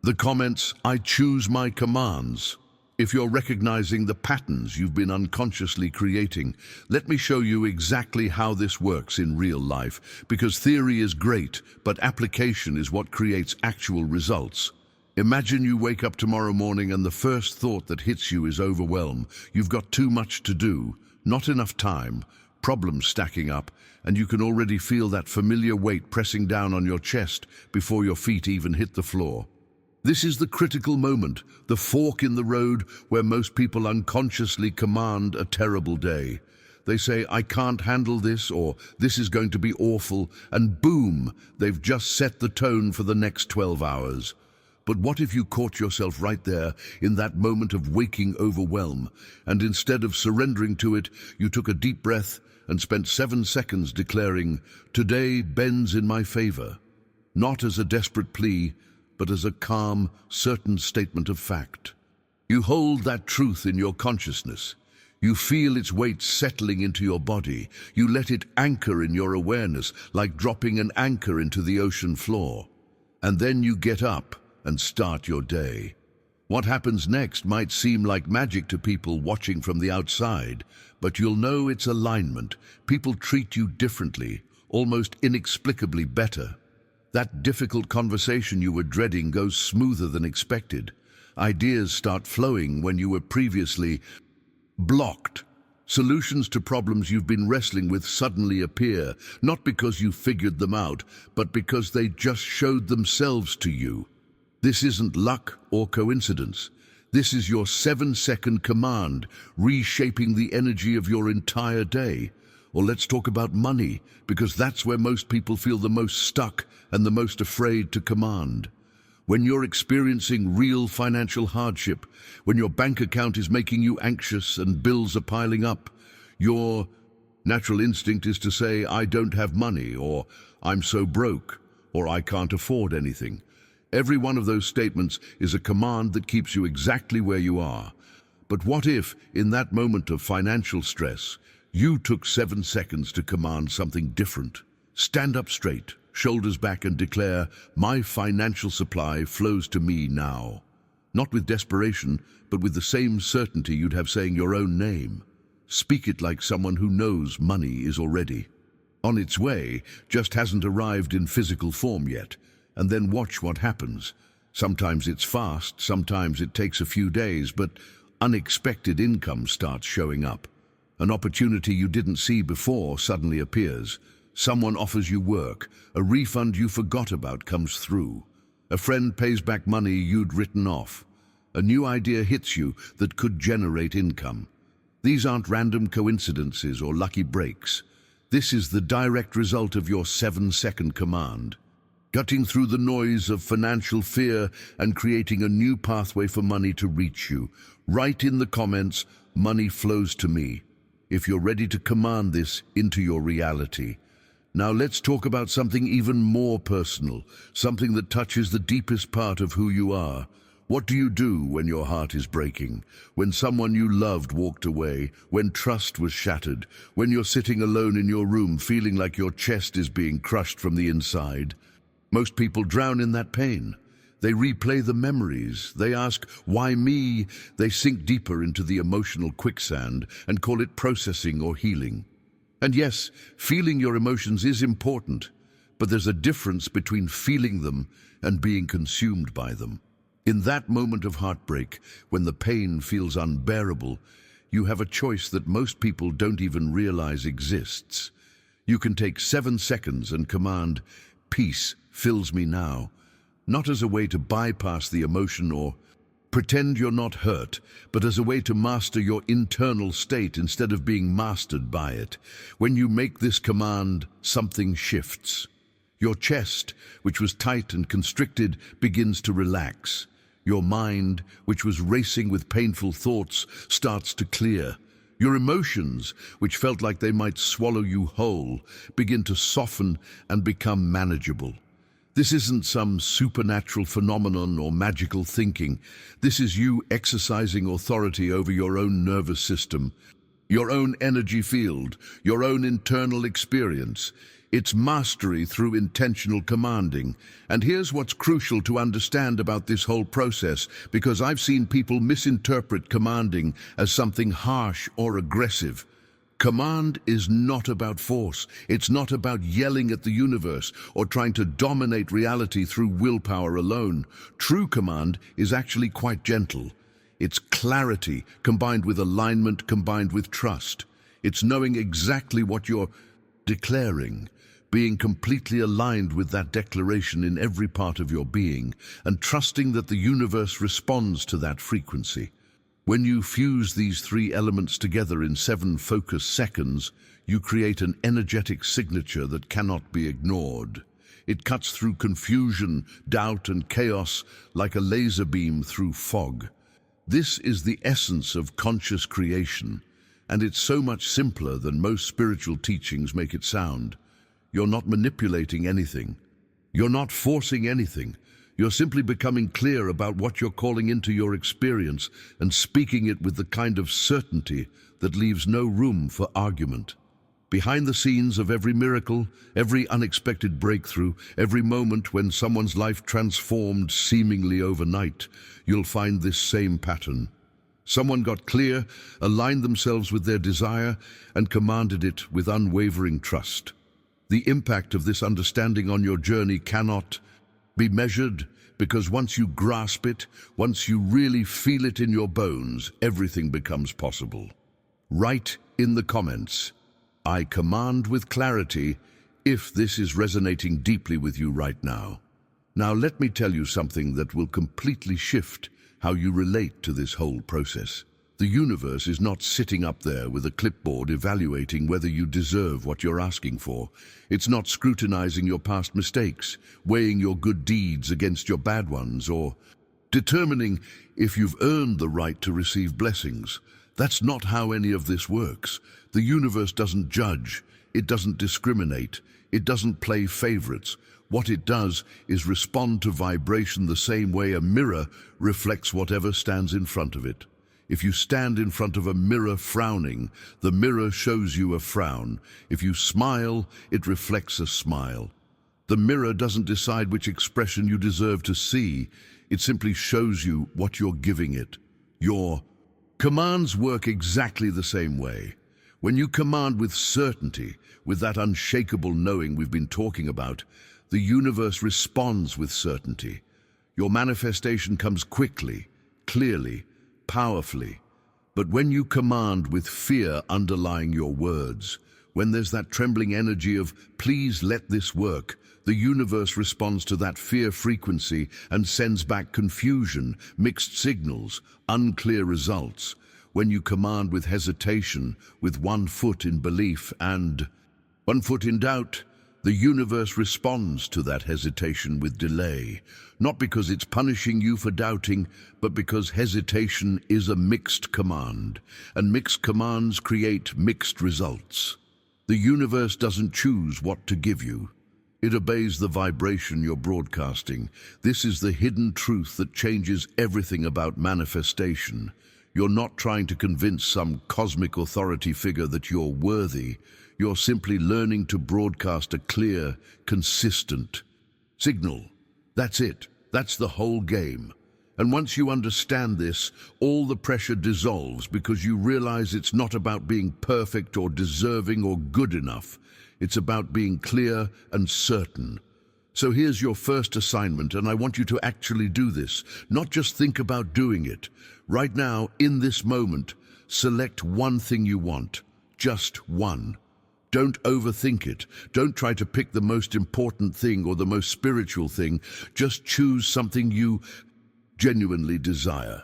the comments, "I choose my commands." If you're recognizing the patterns you've been unconsciously creating, let me show you exactly how this works in real life, because theory is great, but application is what creates actual results. Imagine you wake up tomorrow morning and the first thought that hits you is overwhelm. You've got too much to do, not enough time, problems stacking up, and you can already feel that familiar weight pressing down on your chest before your feet even hit the floor. This is the critical moment, the fork in the road where most people unconsciously command a terrible day. They say, "I can't handle this," or "this is going to be awful," and boom, they've just set the tone for the next 12 hours. But what if you caught yourself right there in that moment of waking overwhelm, and instead of surrendering to it, you took a deep breath and spent 7 seconds declaring, "Today bends in my favor," not as a desperate plea, but as a calm, certain statement of fact. You hold that truth in your consciousness. You feel its weight settling into your body. You let it anchor in your awareness, like dropping an anchor into the ocean floor. And then you get up and start your day. What happens next might seem like magic to people watching from the outside, but you'll know it's alignment. People treat you differently, almost inexplicably better. That difficult conversation you were dreading goes smoother than expected. Ideas start flowing when you were previously blocked. Solutions to problems you've been wrestling with suddenly appear, not because you figured them out, but because they just showed themselves to you. This isn't luck or coincidence. This is your 7-second command, reshaping the energy of your entire day. Or let's talk about money, because that's where most people feel the most stuck and the most afraid to command. When you're experiencing real financial hardship, when your bank account is making you anxious and bills are piling up, your natural instinct is to say, "I don't have money," or "I'm so broke," or "I can't afford anything." Every one of those statements is a command that keeps you exactly where you are. But what if, in that moment of financial stress, you took 7 seconds to command something different? Stand up straight, shoulders back, and declare, "My financial supply flows to me now." Not with desperation, but with the same certainty you'd have saying your own name. Speak it like someone who knows money is already on its way, just hasn't arrived in physical form yet. And then watch what happens. Sometimes it's fast, sometimes it takes a few days, but unexpected income starts showing up. An opportunity you didn't see before suddenly appears. Someone offers you work. A refund you forgot about comes through. A friend pays back money you'd written off. A new idea hits you that could generate income. These aren't random coincidences or lucky breaks. This is the direct result of your 7-second command. Cutting through the noise of financial fear and creating a new pathway for money to reach you. Write in the comments, "Money flows to me," if you're ready to command this into your reality. Now let's talk about something even more personal, something that touches the deepest part of who you are. What do you do when your heart is breaking? When someone you loved walked away? When trust was shattered? When you're sitting alone in your room feeling like your chest is being crushed from the inside? Most people drown in that pain. They replay the memories. They ask, "Why me?" They sink deeper into the emotional quicksand and call it processing or healing. And yes, feeling your emotions is important, but there's a difference between feeling them and being consumed by them. In that moment of heartbreak, when the pain feels unbearable, You have a choice that most people don't even realize exists. You can take 7 seconds and command, "Peace fills me now," not as a way to bypass the emotion or pretend you're not hurt, but as a way to master your internal state instead of being mastered by it. When you make this command, something shifts. Your chest, which was tight and constricted, begins to relax. Your mind, which was racing with painful thoughts, starts to clear. Your emotions, which felt like they might swallow you whole, begin to soften and become manageable. This isn't some supernatural phenomenon or magical thinking. This is you exercising authority over your own nervous system, your own energy field, your own internal experience. It's mastery through intentional commanding. And here's what's crucial to understand about this whole process, because I've seen people misinterpret commanding as something harsh or aggressive. Command is not about force. It's not about yelling at the universe or trying to dominate reality through willpower alone. True command is actually quite gentle. It's clarity combined with alignment, combined with trust. It's knowing exactly what you're declaring, being completely aligned with that declaration in every part of your being, and trusting that the universe responds to that frequency. When you fuse these 3 elements together in 7 focused seconds, you create an energetic signature that cannot be ignored. It cuts through confusion, doubt, and chaos like a laser beam through fog. This is the essence of conscious creation, and it's so much simpler than most spiritual teachings make it sound. You're not manipulating anything. You're not forcing anything. You're simply becoming clear about what you're calling into your experience and speaking it with the kind of certainty that leaves no room for argument. Behind the scenes of every miracle, every unexpected breakthrough, every moment when someone's life transformed seemingly overnight, you'll find this same pattern. Someone got clear, aligned themselves with their desire, and commanded it with unwavering trust. The impact of this understanding on your journey cannot be measured, because once you grasp it, once you really feel it in your bones, everything becomes possible. Write in the comments, "I command with clarity," if this is resonating deeply with you right now. Now let me tell you something that will completely shift how you relate to this whole process. The universe is not sitting up there with a clipboard evaluating whether you deserve what you're asking for. It's not scrutinizing your past mistakes, weighing your good deeds against your bad ones, or determining if you've earned the right to receive blessings. That's not how any of this works. The universe doesn't judge. It doesn't discriminate. It doesn't play favorites. What it does is respond to vibration the same way a mirror reflects whatever stands in front of it. If you stand in front of a mirror frowning, the mirror shows you a frown. If you smile, it reflects a smile. The mirror doesn't decide which expression you deserve to see. It simply shows you what you're giving it. Your commands work exactly the same way. When you command with certainty, with that unshakable knowing we've been talking about, the universe responds with certainty. Your manifestation comes quickly, clearly, powerfully. But when you command with fear underlying your words, when there's that trembling energy of, "Please let this work," the universe responds to that fear frequency and sends back confusion, mixed signals, unclear results. When you command with hesitation, with 1 foot in belief and 1 foot in doubt, the universe responds to that hesitation with delay, not because it's punishing you for doubting, but because hesitation is a mixed command, and mixed commands create mixed results. The universe doesn't choose what to give you. It obeys the vibration you're broadcasting. This is the hidden truth that changes everything about manifestation. You're not trying to convince some cosmic authority figure that you're worthy. You're simply learning to broadcast a clear, consistent signal. That's it. That's the whole game. And once you understand this, all the pressure dissolves because you realize it's not about being perfect or deserving or good enough. It's about being clear and certain. So here's your first assignment, and I want you to actually do this, not just think about doing it. Right now, in this moment, Select one thing you want, just one. Don't overthink it. Don't try to pick the most important thing or the most spiritual thing. Just choose something you genuinely desire.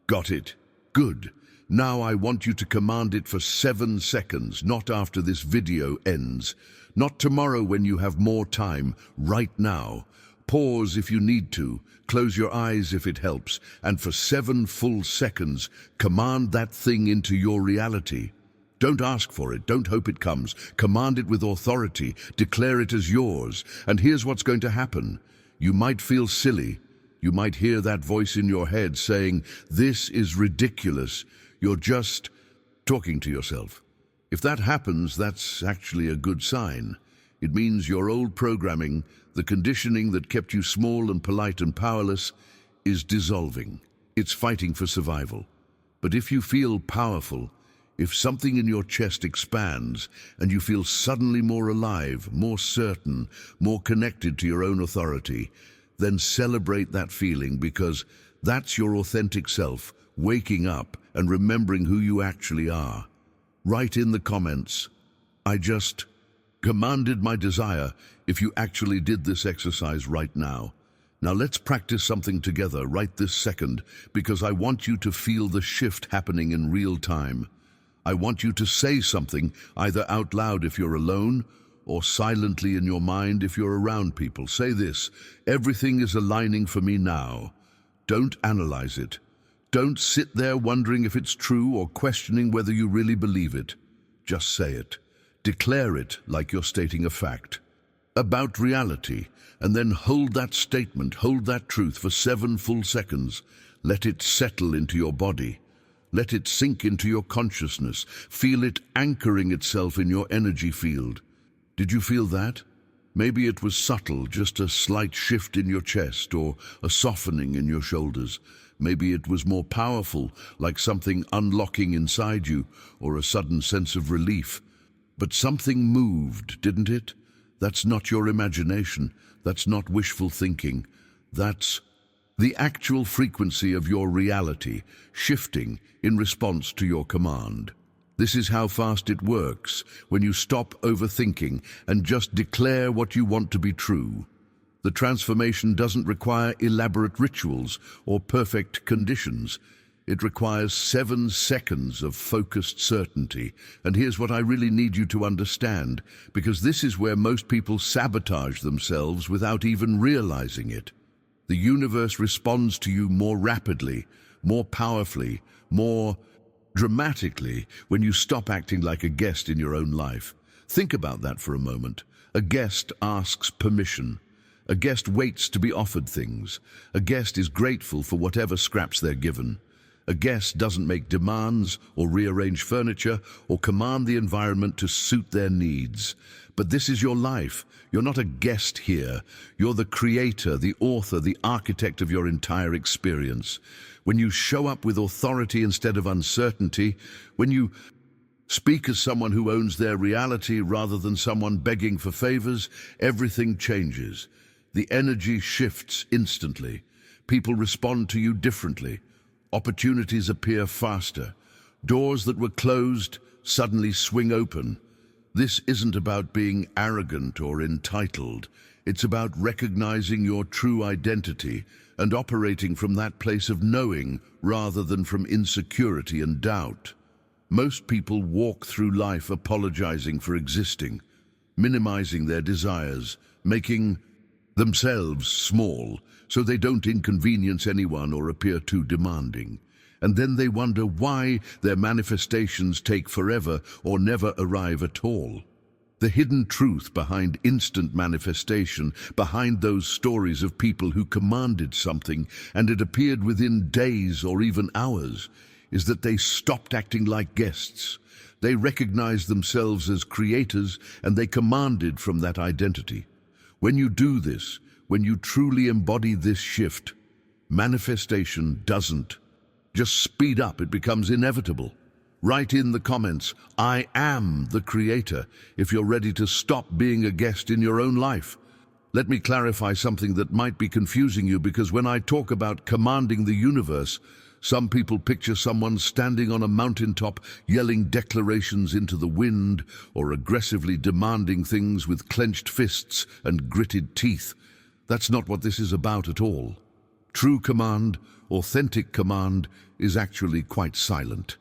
Got it? Good. Now I want you to command it for 7 seconds, not after this video ends. Not tomorrow when you have more time, right now. Pause if you need to, close your eyes if it helps, and for 7 full seconds, command that thing into your reality. Don't ask for it, don't hope it comes. Command it with authority, declare it as yours. And here's what's going to happen. You might feel silly. You might hear that voice in your head saying, "This is ridiculous." You're just talking to yourself. If that happens, that's actually a good sign. It means your old programming, the conditioning that kept you small and polite and powerless, is dissolving. It's fighting for survival. But if you feel powerful, if something in your chest expands and you feel suddenly more alive, more certain, more connected to your own authority, then celebrate that feeling, because that's your authentic self waking up and remembering who you actually are. Write in the comments, "I just commanded my desire," if you actually did this exercise right now. Now let's practice something together right this second, because I want you to feel the shift happening in real time. I want you to say something, either out loud if you're alone, or silently in your mind if you're around people. Say this: "Everything is aligning for me now." Don't analyze it. Don't sit there wondering if it's true or questioning whether you really believe it. Just say it. Declare it like you're stating a fact about reality, and then hold that statement, hold that truth for 7 full seconds. Let it settle into your body. Let it sink into your consciousness. Feel it anchoring itself in your energy field. Did you feel that? Maybe it was subtle, just a slight shift in your chest or a softening in your shoulders. Maybe it was more powerful, like something unlocking inside you, or a sudden sense of relief. But something moved, didn't it? That's not your imagination. That's not wishful thinking. That's the actual frequency of your reality, shifting in response to your command. This is how fast it works, when you stop overthinking and just declare what you want to be true. The transformation doesn't require elaborate rituals or perfect conditions. It requires 7 seconds of focused certainty. And here's what I really need you to understand, because this is where most people sabotage themselves without even realizing it. The universe responds to you more rapidly, more powerfully, more dramatically when you stop acting like a guest in your own life. Think about that for a moment. A guest asks permission. A guest waits to be offered things. A guest is grateful for whatever scraps they're given. A guest doesn't make demands or rearrange furniture or command the environment to suit their needs. But this is your life. You're not a guest here. You're the creator, the author, the architect of your entire experience. When you show up with authority instead of uncertainty, when you speak as someone who owns their reality rather than someone begging for favors, everything changes. The energy shifts instantly. People respond to you differently. Opportunities appear faster. Doors that were closed suddenly swing open. This isn't about being arrogant or entitled. It's about recognizing your true identity and operating from that place of knowing rather than from insecurity and doubt. Most people walk through life apologizing for existing, minimizing their desires, making themselves small so they don't inconvenience anyone or appear too demanding. And then they wonder why their manifestations take forever or never arrive at all. The hidden truth behind instant manifestation, behind those stories of people who commanded something and it appeared within days or even hours, is that they stopped acting like guests. They recognized themselves as creators and they commanded from that identity. When you do this, when you truly embody this shift, manifestation doesn't just speed up, it becomes inevitable. Write in the comments, "I am the creator," if you're ready to stop being a guest in your own life. Let me clarify something that might be confusing you, because when I talk about commanding the universe, Some people picture someone standing on a mountaintop yelling declarations into the wind or aggressively demanding things with clenched fists and gritted teeth. That's not what this is about at all. True command, authentic command, is actually quite silent.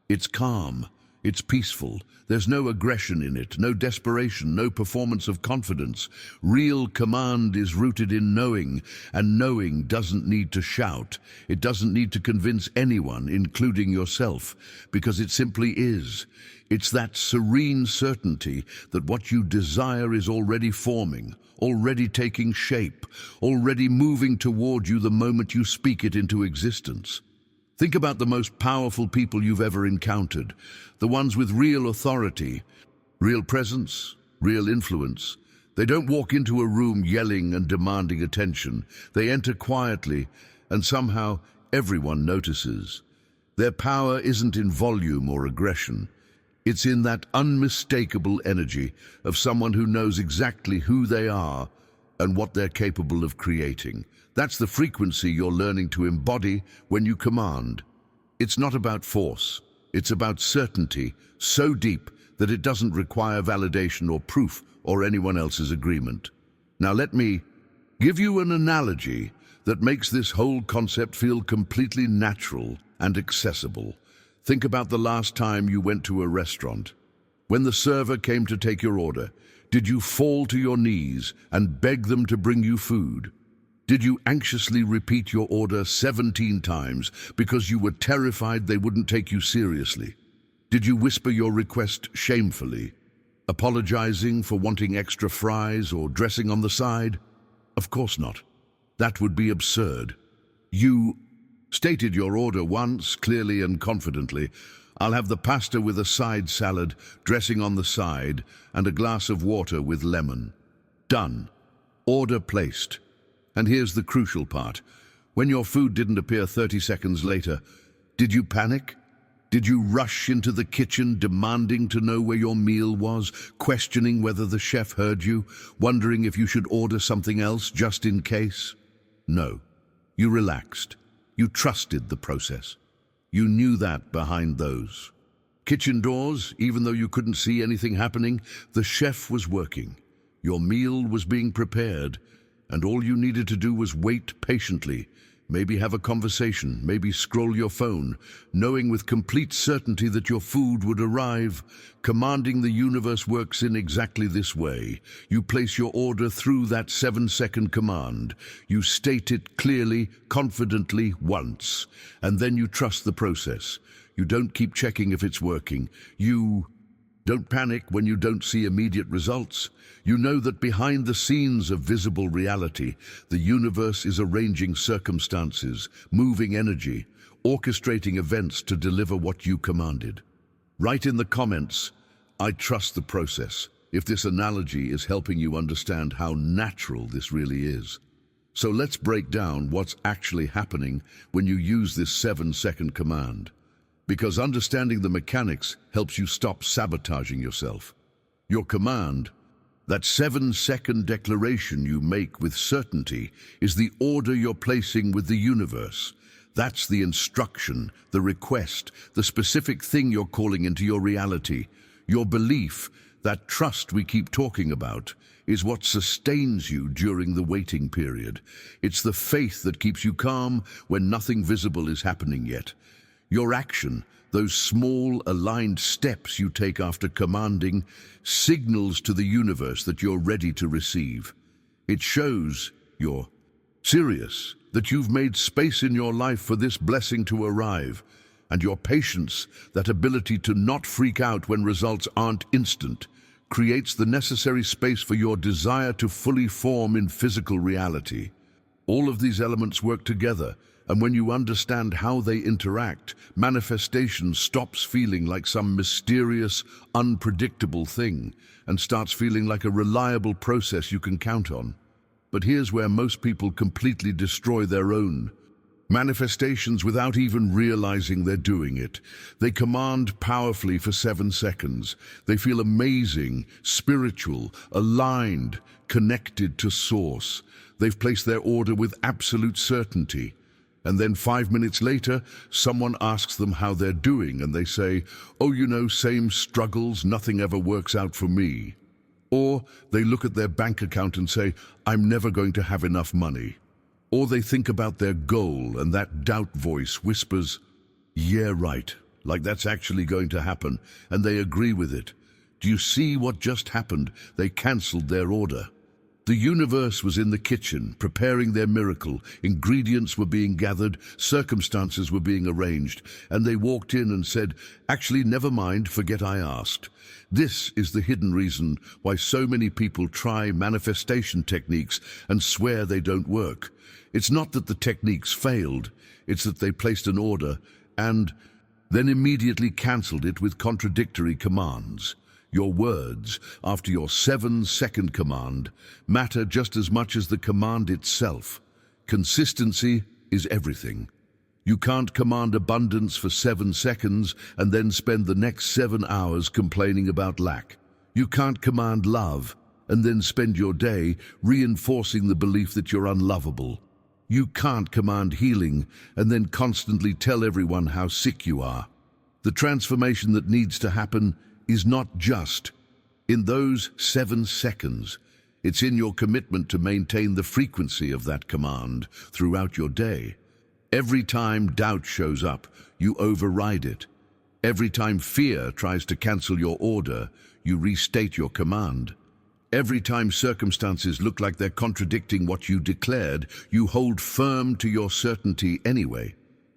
It's calm, it's peaceful, there's no aggression in it, no desperation, no performance of confidence. Real command is rooted in knowing, and knowing doesn't need to shout. It doesn't need to convince anyone, including yourself, because it simply is. It's that serene certainty that what you desire is already forming, already taking shape, already moving toward you the moment you speak it into existence. Think about the most powerful people you've ever encountered, the ones with real authority, real presence, real influence. They don't walk into a room yelling and demanding attention. They enter quietly, and somehow everyone notices. Their power isn't in volume or aggression. It's in that unmistakable energy of someone who knows exactly who they are and what they're capable of creating. That's the frequency you're learning to embody when you command. It's not about force. It's about certainty, so deep that it doesn't require validation or proof or anyone else's agreement. Now let me give you an analogy that makes this whole concept feel completely natural and accessible. Think about the last time you went to a restaurant. When the server came to take your order, did you fall to your knees and beg them to bring you food? Did you anxiously repeat your order 17 times because you were terrified they wouldn't take you seriously? Did you whisper your request shamefully, apologizing for wanting extra fries or dressing on the side? Of course not. That would be absurd. You stated your order once, clearly and confidently. I'll have the pasta with a side salad, dressing on the side, and a glass of water with lemon. Done. Order placed. And here's the crucial part. When your food didn't appear 30 seconds later, did you panic? Did you rush into the kitchen demanding to know where your meal was, questioning whether the chef heard you, wondering if you should order something else just in case? No. You relaxed. You trusted the process. You knew that behind those kitchen doors, even though you couldn't see anything happening, the chef was working. Your meal was being prepared, and all you needed to do was wait patiently, maybe have a conversation, maybe scroll your phone, knowing with complete certainty that your food would arrive. Commanding the universe works in exactly this way. You place your order through that 7-second command. You state it clearly, confidently once, and then you trust the process. You don't keep checking if it's working. You don't panic when you don't see immediate results. You know that behind the scenes of visible reality, the universe is arranging circumstances, moving energy, orchestrating events to deliver what you commanded. Write in the comments, I trust the process, if this analogy is helping you understand how natural this really is. So let's break down what's actually happening when you use this 7-second command. Because understanding the mechanics helps you stop sabotaging yourself. Your command, that 7-second declaration you make with certainty, is the order you're placing with the universe. That's the instruction, the request, the specific thing you're calling into your reality. Your belief, that trust we keep talking about, is what sustains you during the waiting period. It's the faith that keeps you calm when nothing visible is happening yet. Your action, those small, aligned steps you take after commanding, signals to the universe that you're ready to receive. It shows you're serious, that you've made space in your life for this blessing to arrive, and your patience, that ability to not freak out when results aren't instant, creates the necessary space for your desire to fully form in physical reality. All of these elements work together, and when you understand how they interact, manifestation stops feeling like some mysterious, unpredictable thing and starts feeling like a reliable process you can count on. But here's where most people completely destroy their own manifestations without even realizing they're doing it. They command powerfully for 7 seconds. They feel amazing, spiritual, aligned, connected to source. They've placed their order with absolute certainty. And then 5 minutes later, someone asks them how they're doing, and they say, "Oh, same struggles, nothing ever works out for me." Or they look at their bank account and say, "I'm never going to have enough money." Or they think about their goal, and that doubt voice whispers, "Yeah, right," like that's actually going to happen, and they agree with it. Do you see what just happened? They cancelled their order. The universe was in the kitchen, preparing their miracle. Ingredients were being gathered, circumstances were being arranged, and they walked in and said, "Actually, never mind, forget I asked." This is the hidden reason why so many people try manifestation techniques and swear they don't work. It's not that the techniques failed, it's that they placed an order and then immediately cancelled it with contradictory commands. Your words, after your 7-second command, matter just as much as the command itself. Consistency is everything. You can't command abundance for 7 seconds and then spend the next 7 hours complaining about lack. You can't command love and then spend your day reinforcing the belief that you're unlovable. You can't command healing and then constantly tell everyone how sick you are. The transformation that needs to happen is not just in those 7 seconds. It's in your commitment to maintain the frequency of that command throughout your day. Every time doubt shows up, you override it. Every time fear tries to cancel your order, you restate your command. Every time circumstances look like they're contradicting what you declared, you hold firm to your certainty anyway.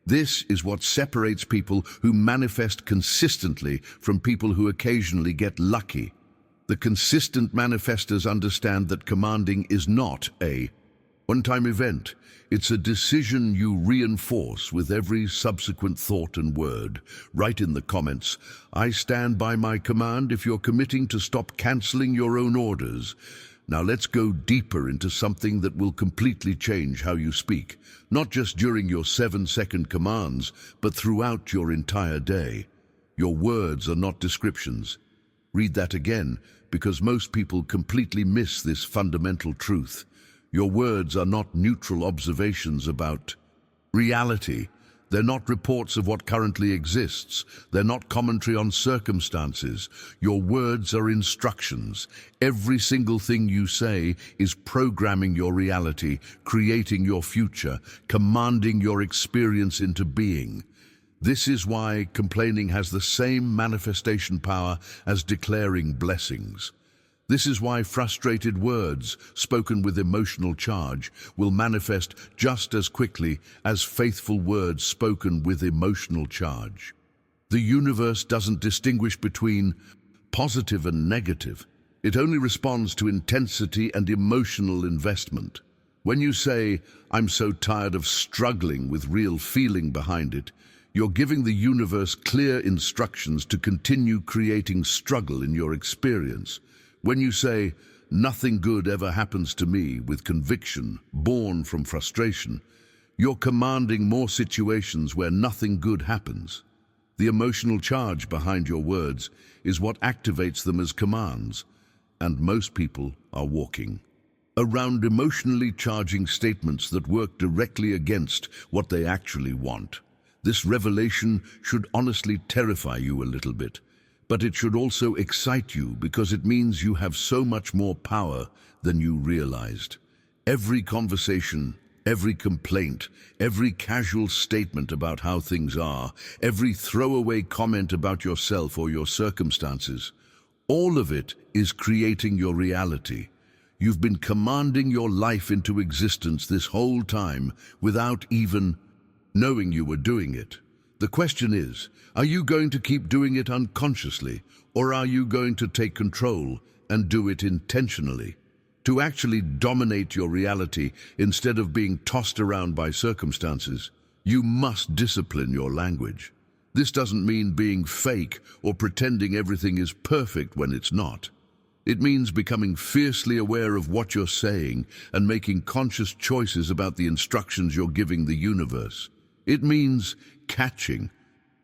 This is what separates people who manifest consistently from people who occasionally get lucky. The consistent manifestors understand that commanding is not a one-time event. It's a decision you reinforce with every subsequent thought and word. Write in the comments, "I stand by my command," if you're committing to stop cancelling your own orders. Now let's go deeper into something that will completely change how you speak, not just during your 7-second commands, but throughout your entire day. Your words are not descriptions. Read that again, because most people completely miss this fundamental truth. Your words are not neutral observations about reality. They're not reports of what currently exists. They're not commentary on circumstances. Your words are instructions. Every single thing you say is programming your reality, creating your future, commanding your experience into being. This is why complaining has the same manifestation power as declaring blessings. This is why frustrated words, spoken with emotional charge, will manifest just as quickly as faithful words spoken with emotional charge. The universe doesn't distinguish between positive and negative. It only responds to intensity and emotional investment. When you say, "I'm so tired of struggling," with real feeling behind it, you're giving the universe clear instructions to continue creating struggle in your experience. When you say, "Nothing good ever happens to me," with conviction, born from frustration, you're commanding more situations where nothing good happens. The emotional charge behind your words is what activates them as commands, and most people are walking around emotionally charging statements that work directly against what they actually want. This revelation should honestly terrify you a little bit. But it should also excite you because it means you have so much more power than you realized. Every conversation, every complaint, every casual statement about how things are, every throwaway comment about yourself or your circumstances, all of it is creating your reality. You've been commanding your life into existence this whole time without even knowing you were doing it. The question is, are you going to keep doing it unconsciously, or are you going to take control and do it intentionally? To actually dominate your reality instead of being tossed around by circumstances, you must discipline your language. This doesn't mean being fake or pretending everything is perfect when it's not. It means becoming fiercely aware of what you're saying and making conscious choices about the instructions you're giving the universe. It means catching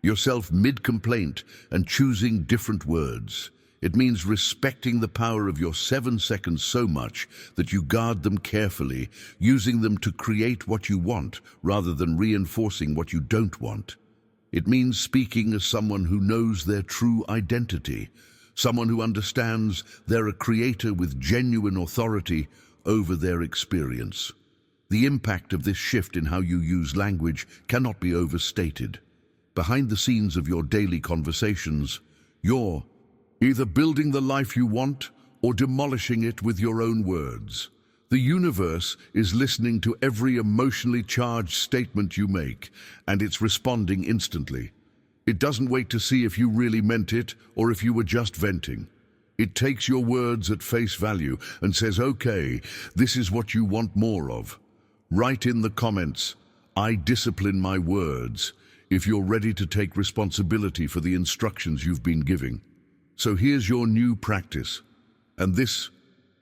yourself mid-complaint and choosing different words. It means respecting the power of your 7 seconds so much that you guard them carefully, using them to create what you want rather than reinforcing what you don't want. It means speaking as someone who knows their true identity, someone who understands they're a creator with genuine authority over their experience. The impact of this shift in how you use language cannot be overstated. Behind the scenes of your daily conversations, you're either building the life you want or demolishing it with your own words. The universe is listening to every emotionally charged statement you make, and it's responding instantly. It doesn't wait to see if you really meant it or if you were just venting. It takes your words at face value and says, okay, this is what you want more of. Write in the comments, I discipline my words, if you're ready to take responsibility for the instructions you've been giving. So here's your new practice, and this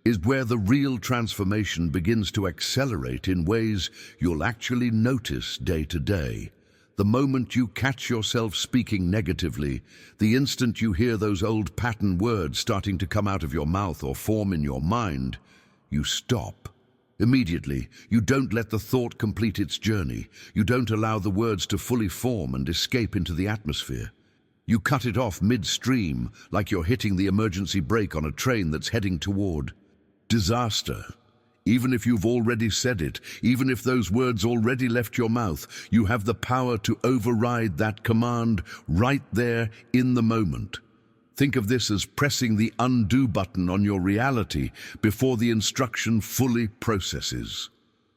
is where the real transformation begins to accelerate in ways you'll actually notice day to day. The moment you catch yourself speaking negatively, the instant you hear those old pattern words starting to come out of your mouth or form in your mind, you stop. Immediately, you don't let the thought complete its journey. You don't allow the words to fully form and escape into the atmosphere. You cut it off midstream, like you're hitting the emergency brake on a train that's heading toward disaster. Even if you've already said it, even if those words already left your mouth, you have the power to override that command right there in the moment. Think of this as pressing the undo button on your reality before the instruction fully processes.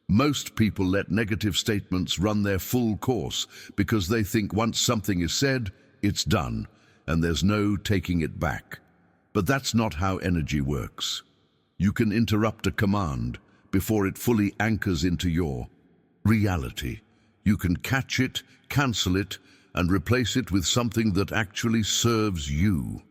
Most people let negative statements run their full course because they think once something is said, it's done, and there's no taking it back. But that's not how energy works. You can interrupt a command before it fully anchors into your reality. You can catch it, cancel it, and replace it with something that actually serves you.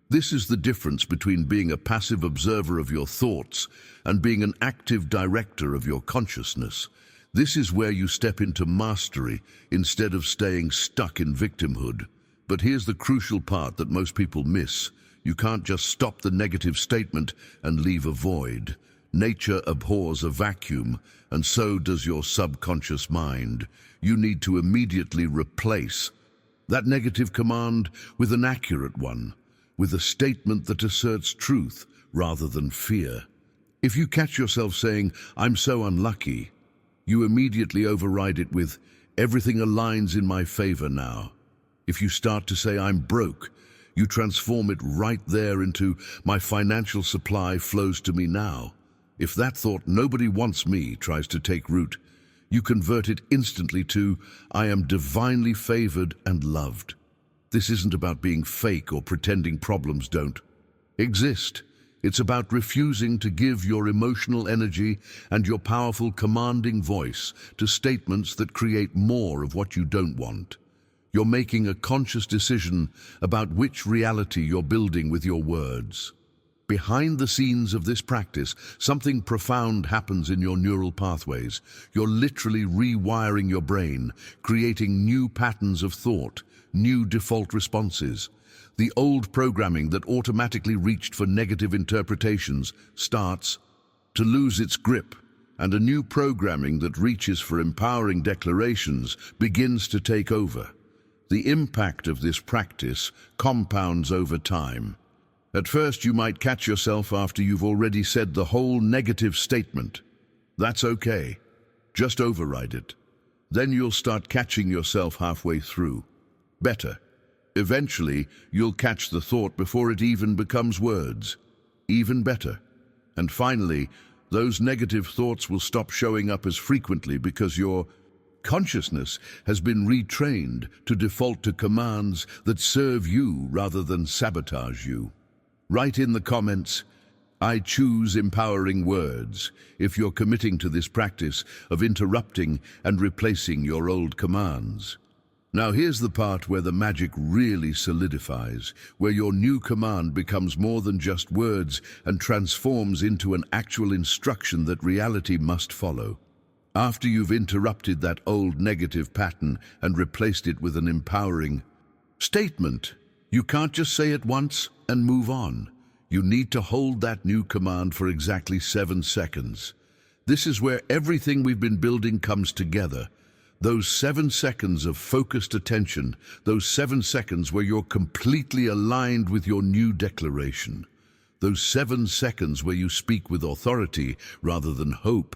This is the difference between being a passive observer of your thoughts and being an active director of your consciousness. This is where you step into mastery instead of staying stuck in victimhood. But here's the crucial part that most people miss. You can't just stop the negative statement and leave a void. Nature abhors a vacuum, and so does your subconscious mind. You need to immediately replace that negative command with an accurate one, with a statement that asserts truth rather than fear. If you catch yourself saying, I'm so unlucky, you immediately override it with, everything aligns in my favor now. If you start to say, I'm broke, you transform it right there into, my financial supply flows to me now. If that thought, nobody wants me, tries to take root, you convert it instantly to, I am divinely favored and loved. This isn't about being fake or pretending problems don't exist. It's about refusing to give your emotional energy and your powerful commanding voice to statements that create more of what you don't want. You're making a conscious decision about which reality you're building with your words. Behind the scenes of this practice, something profound happens in your neural pathways. You're literally rewiring your brain, creating new patterns of thought, new default responses. The old programming that automatically reached for negative interpretations starts to lose its grip, and a new programming that reaches for empowering declarations begins to take over. The impact of this practice compounds over time. At first, you might catch yourself after you've already said the whole negative statement. That's okay. Just override it. Then you'll start catching yourself halfway through. Better. Eventually, you'll catch the thought before it even becomes words. Even better. And finally, those negative thoughts will stop showing up as frequently because your consciousness has been retrained to default to commands that serve you rather than sabotage you. Write in the comments, I choose empowering words, if you're committing to this practice of interrupting and replacing your old commands. Now here's the part where the magic really solidifies, where your new command becomes more than just words and transforms into an actual instruction that reality must follow. After you've interrupted that old negative pattern and replaced it with an empowering statement, You can't just say it once and move on. You need to hold that new command for exactly 7 seconds. This is where everything we've been building comes together. Those 7 seconds of focused attention, those 7 seconds where you're completely aligned with your new declaration. Those 7 seconds where you speak with authority rather than hope.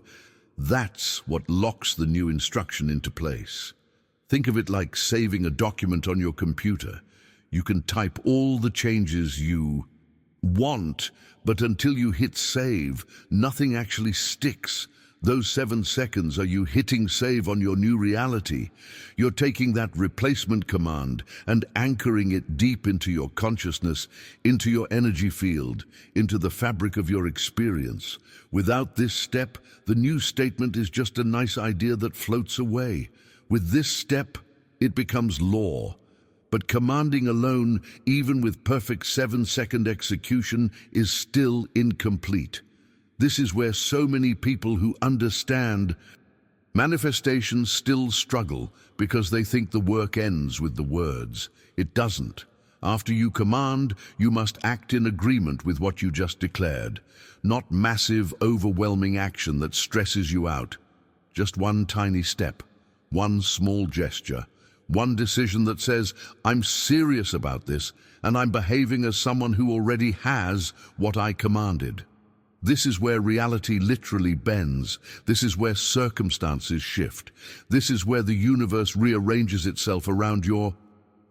That's what locks the new instruction into place. Think of it like saving a document on your computer. You can type all the changes you want, but until you hit save, nothing actually sticks. Those 7 seconds are you hitting save on your new reality. You're taking that replacement command and anchoring it deep into your consciousness, into your energy field, into the fabric of your experience. Without this step, the new statement is just a nice idea that floats away. With this step, it becomes law. But commanding alone, even with perfect 7-second execution, is still incomplete. This is where so many people who understand manifestations still struggle because they think the work ends with the words. It doesn't. After you command, you must act in agreement with what you just declared. Not massive, overwhelming action that stresses you out. Just one tiny step, one small gesture, one decision that says, I'm serious about this and I'm behaving as someone who already has what I commanded. This is where reality literally bends. This is where circumstances shift. This is where the universe rearranges itself around your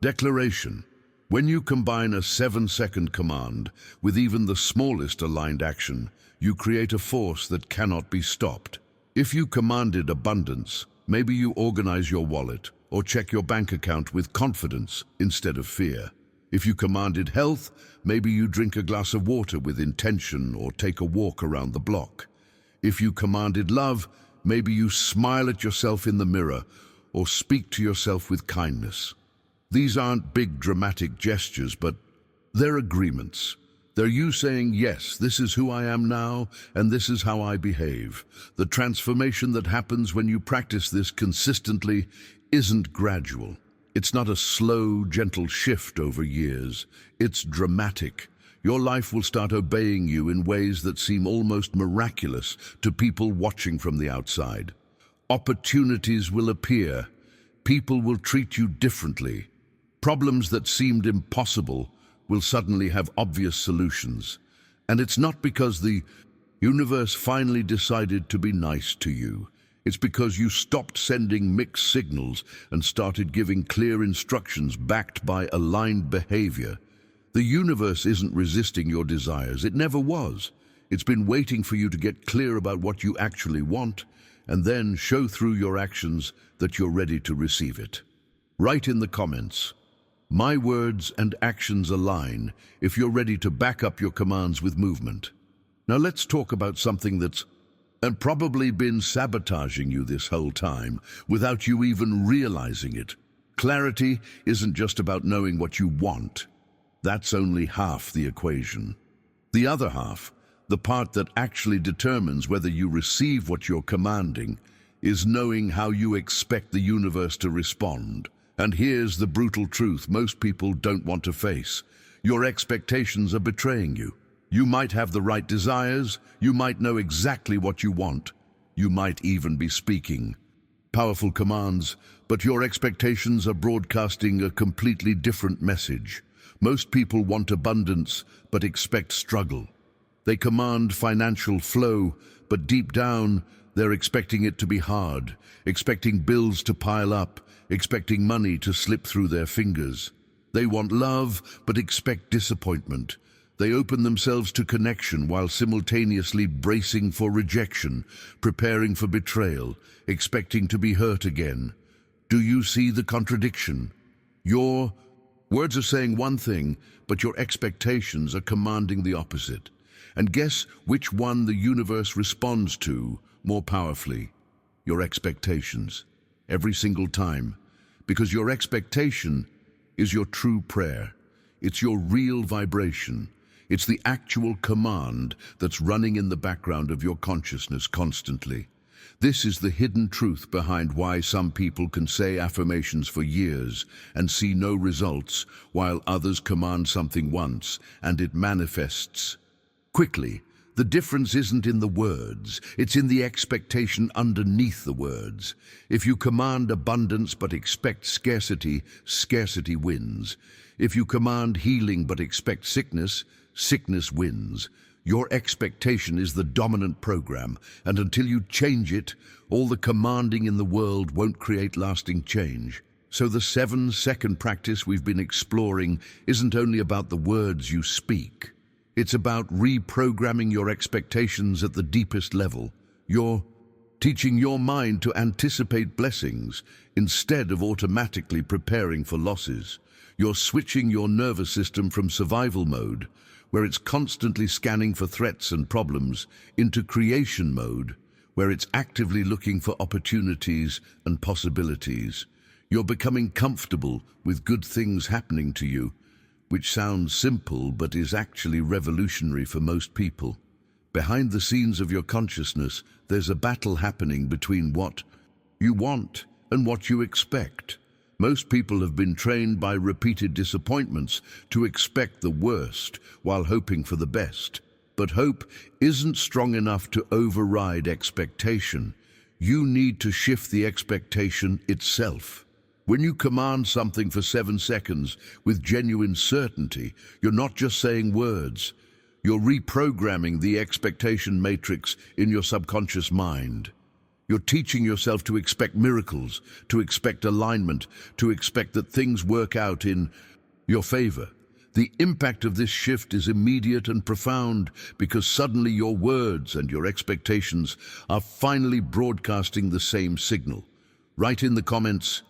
declaration. When you combine a 7-second command with even the smallest aligned action, you create a force that cannot be stopped. If you commanded abundance, maybe you organize your wallet or check your bank account with confidence instead of fear. If you commanded health, maybe you drink a glass of water with intention or take a walk around the block. If you commanded love, maybe you smile at yourself in the mirror or speak to yourself with kindness. These aren't big dramatic gestures, but they're agreements. They're you saying, yes, this is who I am now, and this is how I behave. The transformation that happens when you practice this consistently isn't gradual. It's not a slow, gentle shift over years. It's dramatic. Your life will start obeying you in ways that seem almost miraculous to people watching from the outside. Opportunities will appear. People will treat you differently. Problems that seemed impossible will suddenly have obvious solutions. And it's not because the universe finally decided to be nice to you. It's because you stopped sending mixed signals and started giving clear instructions backed by aligned behavior. The universe isn't resisting your desires. It never was. It's been waiting for you to get clear about what you actually want and then show through your actions that you're ready to receive it. Write in the comments, my words and actions align, if you're ready to back up your commands with movement. Now let's talk about something that's probably been sabotaging you this whole time without you even realizing it. Clarity isn't just about knowing what you want. That's only half the equation. The other half, the part that actually determines whether you receive what you're commanding, is knowing how you expect the universe to respond. And here's the brutal truth most people don't want to face. Your expectations are betraying you. You might have the right desires, you might know exactly what you want, you might even be speaking powerful commands, but your expectations are broadcasting a completely different message. Most people want abundance, but expect struggle. They command financial flow, but deep down, they're expecting it to be hard, expecting bills to pile up, expecting money to slip through their fingers. They want love, but expect disappointment. They open themselves to connection while simultaneously bracing for rejection, preparing for betrayal, expecting to be hurt again. Do you see the contradiction? Your words are saying one thing, but your expectations are commanding the opposite. And guess which one the universe responds to more powerfully? Your expectations. Every single time. Because your expectation is your true prayer. It's your real vibration. It's the actual command that's running in the background of your consciousness constantly. This is the hidden truth behind why some people can say affirmations for years and see no results, while others command something once and it manifests quickly. The difference isn't in the words, it's in the expectation underneath the words. If you command abundance but expect scarcity, scarcity wins. If you command healing but expect sickness, sickness wins. Your expectation is the dominant program, and until you change it, all the commanding in the world won't create lasting change. So the 7-second practice we've been exploring isn't only about the words you speak. It's about reprogramming your expectations at the deepest level. You're teaching your mind to anticipate blessings instead of automatically preparing for losses. You're switching your nervous system from survival mode, where it's constantly scanning for threats and problems, into creation mode, where it's actively looking for opportunities and possibilities. You're becoming comfortable with good things happening to you, which sounds simple but is actually revolutionary for most people. Behind the scenes of your consciousness, there's a battle happening between what you want and what you expect. Most people have been trained by repeated disappointments to expect the worst while hoping for the best. But hope isn't strong enough to override expectation. You need to shift the expectation itself. When you command something for 7 seconds with genuine certainty, you're not just saying words. You're reprogramming the expectation matrix in your subconscious mind. You're teaching yourself to expect miracles, to expect alignment, to expect that things work out in your favor. The impact of this shift is immediate and profound because suddenly your words and your expectations are finally broadcasting the same signal. Write in the comments,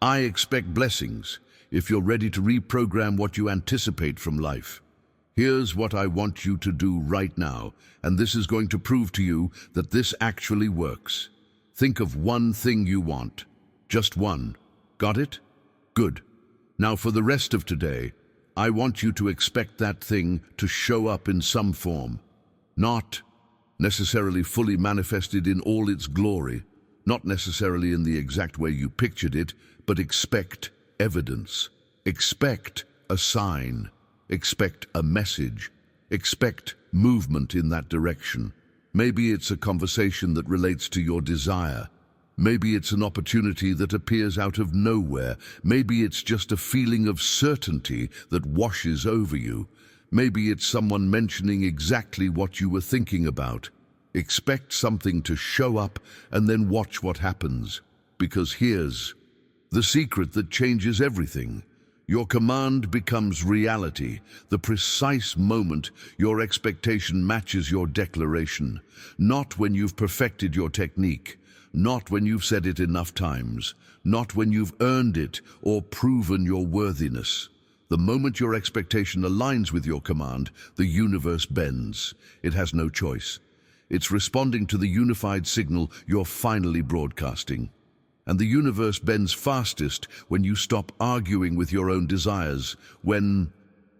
"I expect blessings," if you're ready to reprogram what you anticipate from life. Here's what I want you to do right now, and this is going to prove to you that this actually works. Think of one thing you want. Just one. Got it? Good. Now for the rest of today, I want you to expect that thing to show up in some form. Not necessarily fully manifested in all its glory, not necessarily in the exact way you pictured it, but expect evidence. Expect a sign. Expect a message. Expect movement in that direction. Maybe it's a conversation that relates to your desire. Maybe it's an opportunity that appears out of nowhere. Maybe it's just a feeling of certainty that washes over you. Maybe it's someone mentioning exactly what you were thinking about. Expect something to show up and then watch what happens. Because here's the secret that changes everything. Your command becomes reality the precise moment your expectation matches your declaration, not when you've perfected your technique, not when you've said it enough times, not when you've earned it or proven your worthiness. The moment your expectation aligns with your command, the universe bends. It has no choice. It's responding to the unified signal you're finally broadcasting. And the universe bends fastest when you stop arguing with your own desires, when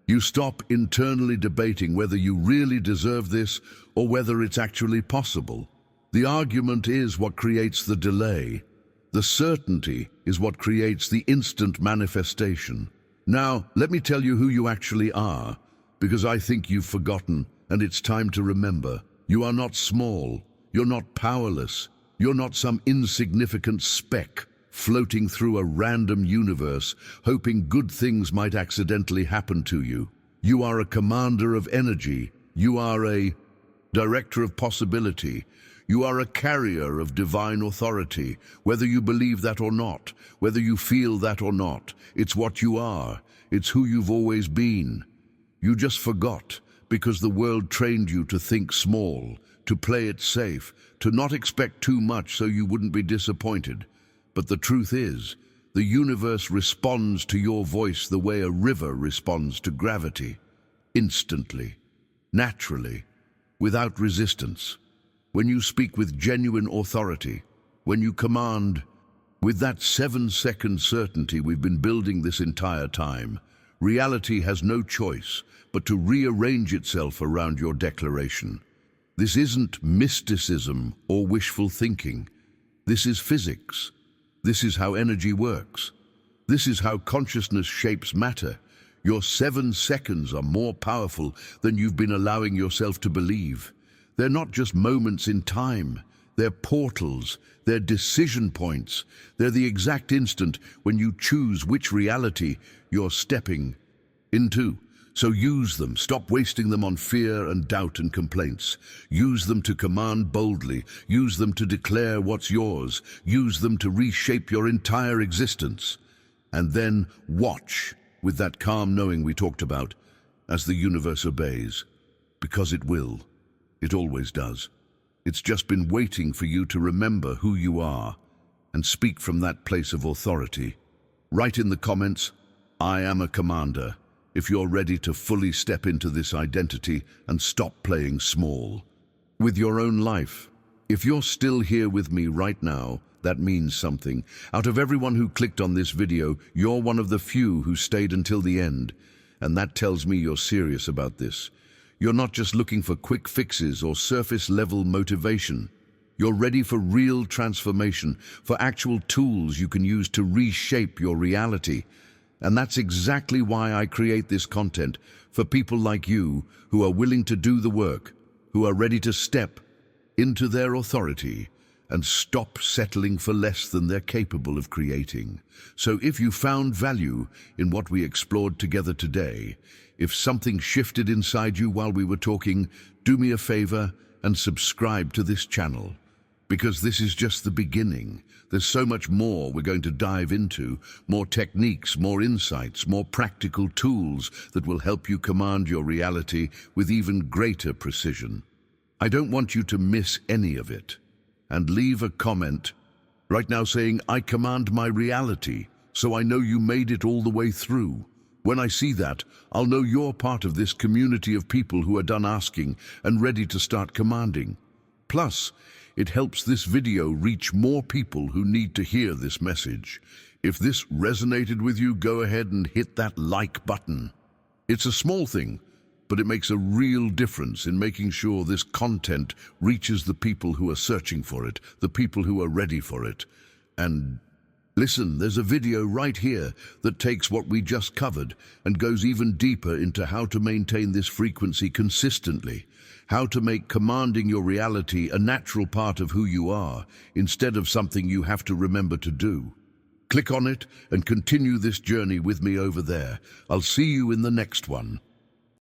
you stop internally debating whether you really deserve this or whether it's actually possible. The argument is what creates the delay. The certainty is what creates the instant manifestation. Now, let me tell you who you actually are, because I think you've forgotten, and it's time to remember. You are not small. You're not powerless. You're not some insignificant speck floating through a random universe, hoping good things might accidentally happen to you. You are a commander of energy. You are a director of possibility. You are a carrier of divine authority. Whether you believe that or not, whether you feel that or not, it's what you are. It's who you've always been. You just forgot because the world trained you to think small, to play it safe, to not expect too much so you wouldn't be disappointed. But the truth is, the universe responds to your voice the way a river responds to gravity. Instantly, naturally, without resistance. When you speak with genuine authority, when you command with that 7-second certainty we've been building this entire time, reality has no choice but to rearrange itself around your declaration. This isn't mysticism or wishful thinking. This is physics. This is how energy works. This is how consciousness shapes matter. Your 7 seconds are more powerful than you've been allowing yourself to believe. They're not just moments in time. They're portals. They're decision points. They're the exact instant when you choose which reality you're stepping into. So use them. Stop wasting them on fear and doubt and complaints. Use them to command boldly. Use them to declare what's yours. Use them to reshape your entire existence. And then watch with that calm knowing we talked about as the universe obeys. Because it will. It always does. It's just been waiting for you to remember who you are and speak from that place of authority. Write in the comments, "I am a commander," if you're ready to fully step into this identity and stop playing small. With your own life. If you're still here with me right now, that means something. Out of everyone who clicked on this video, you're one of the few who stayed until the end. And that tells me you're serious about this. You're not just looking for quick fixes or surface-level motivation. You're ready for real transformation, for actual tools you can use to reshape your reality. And that's exactly why I create this content, for people like you who are willing to do the work, who are ready to step into their authority and stop settling for less than they're capable of creating. So if you found value in what we explored together today, if something shifted inside you while we were talking, do me a favor and subscribe to this channel. Because this is just the beginning. There's so much more we're going to dive into, more techniques, more insights, more practical tools that will help you command your reality with even greater precision. I don't want you to miss any of it. And leave a comment right now saying, "I command my reality," so I know you made it all the way through. When I see that, I'll know you're part of this community of people who are done asking and ready to start commanding. Plus, it helps this video reach more people who need to hear this message. If this resonated with you, go ahead and hit that like button. It's a small thing, but it makes a real difference in making sure this content reaches the people who are searching for it, the people who are ready for it. And listen, there's a video right here that takes what we just covered and goes even deeper into how to maintain this frequency consistently, how to make commanding your reality a natural part of who you are, instead of something you have to remember to do. Click on it and continue this journey with me over there. I'll see you in the next one.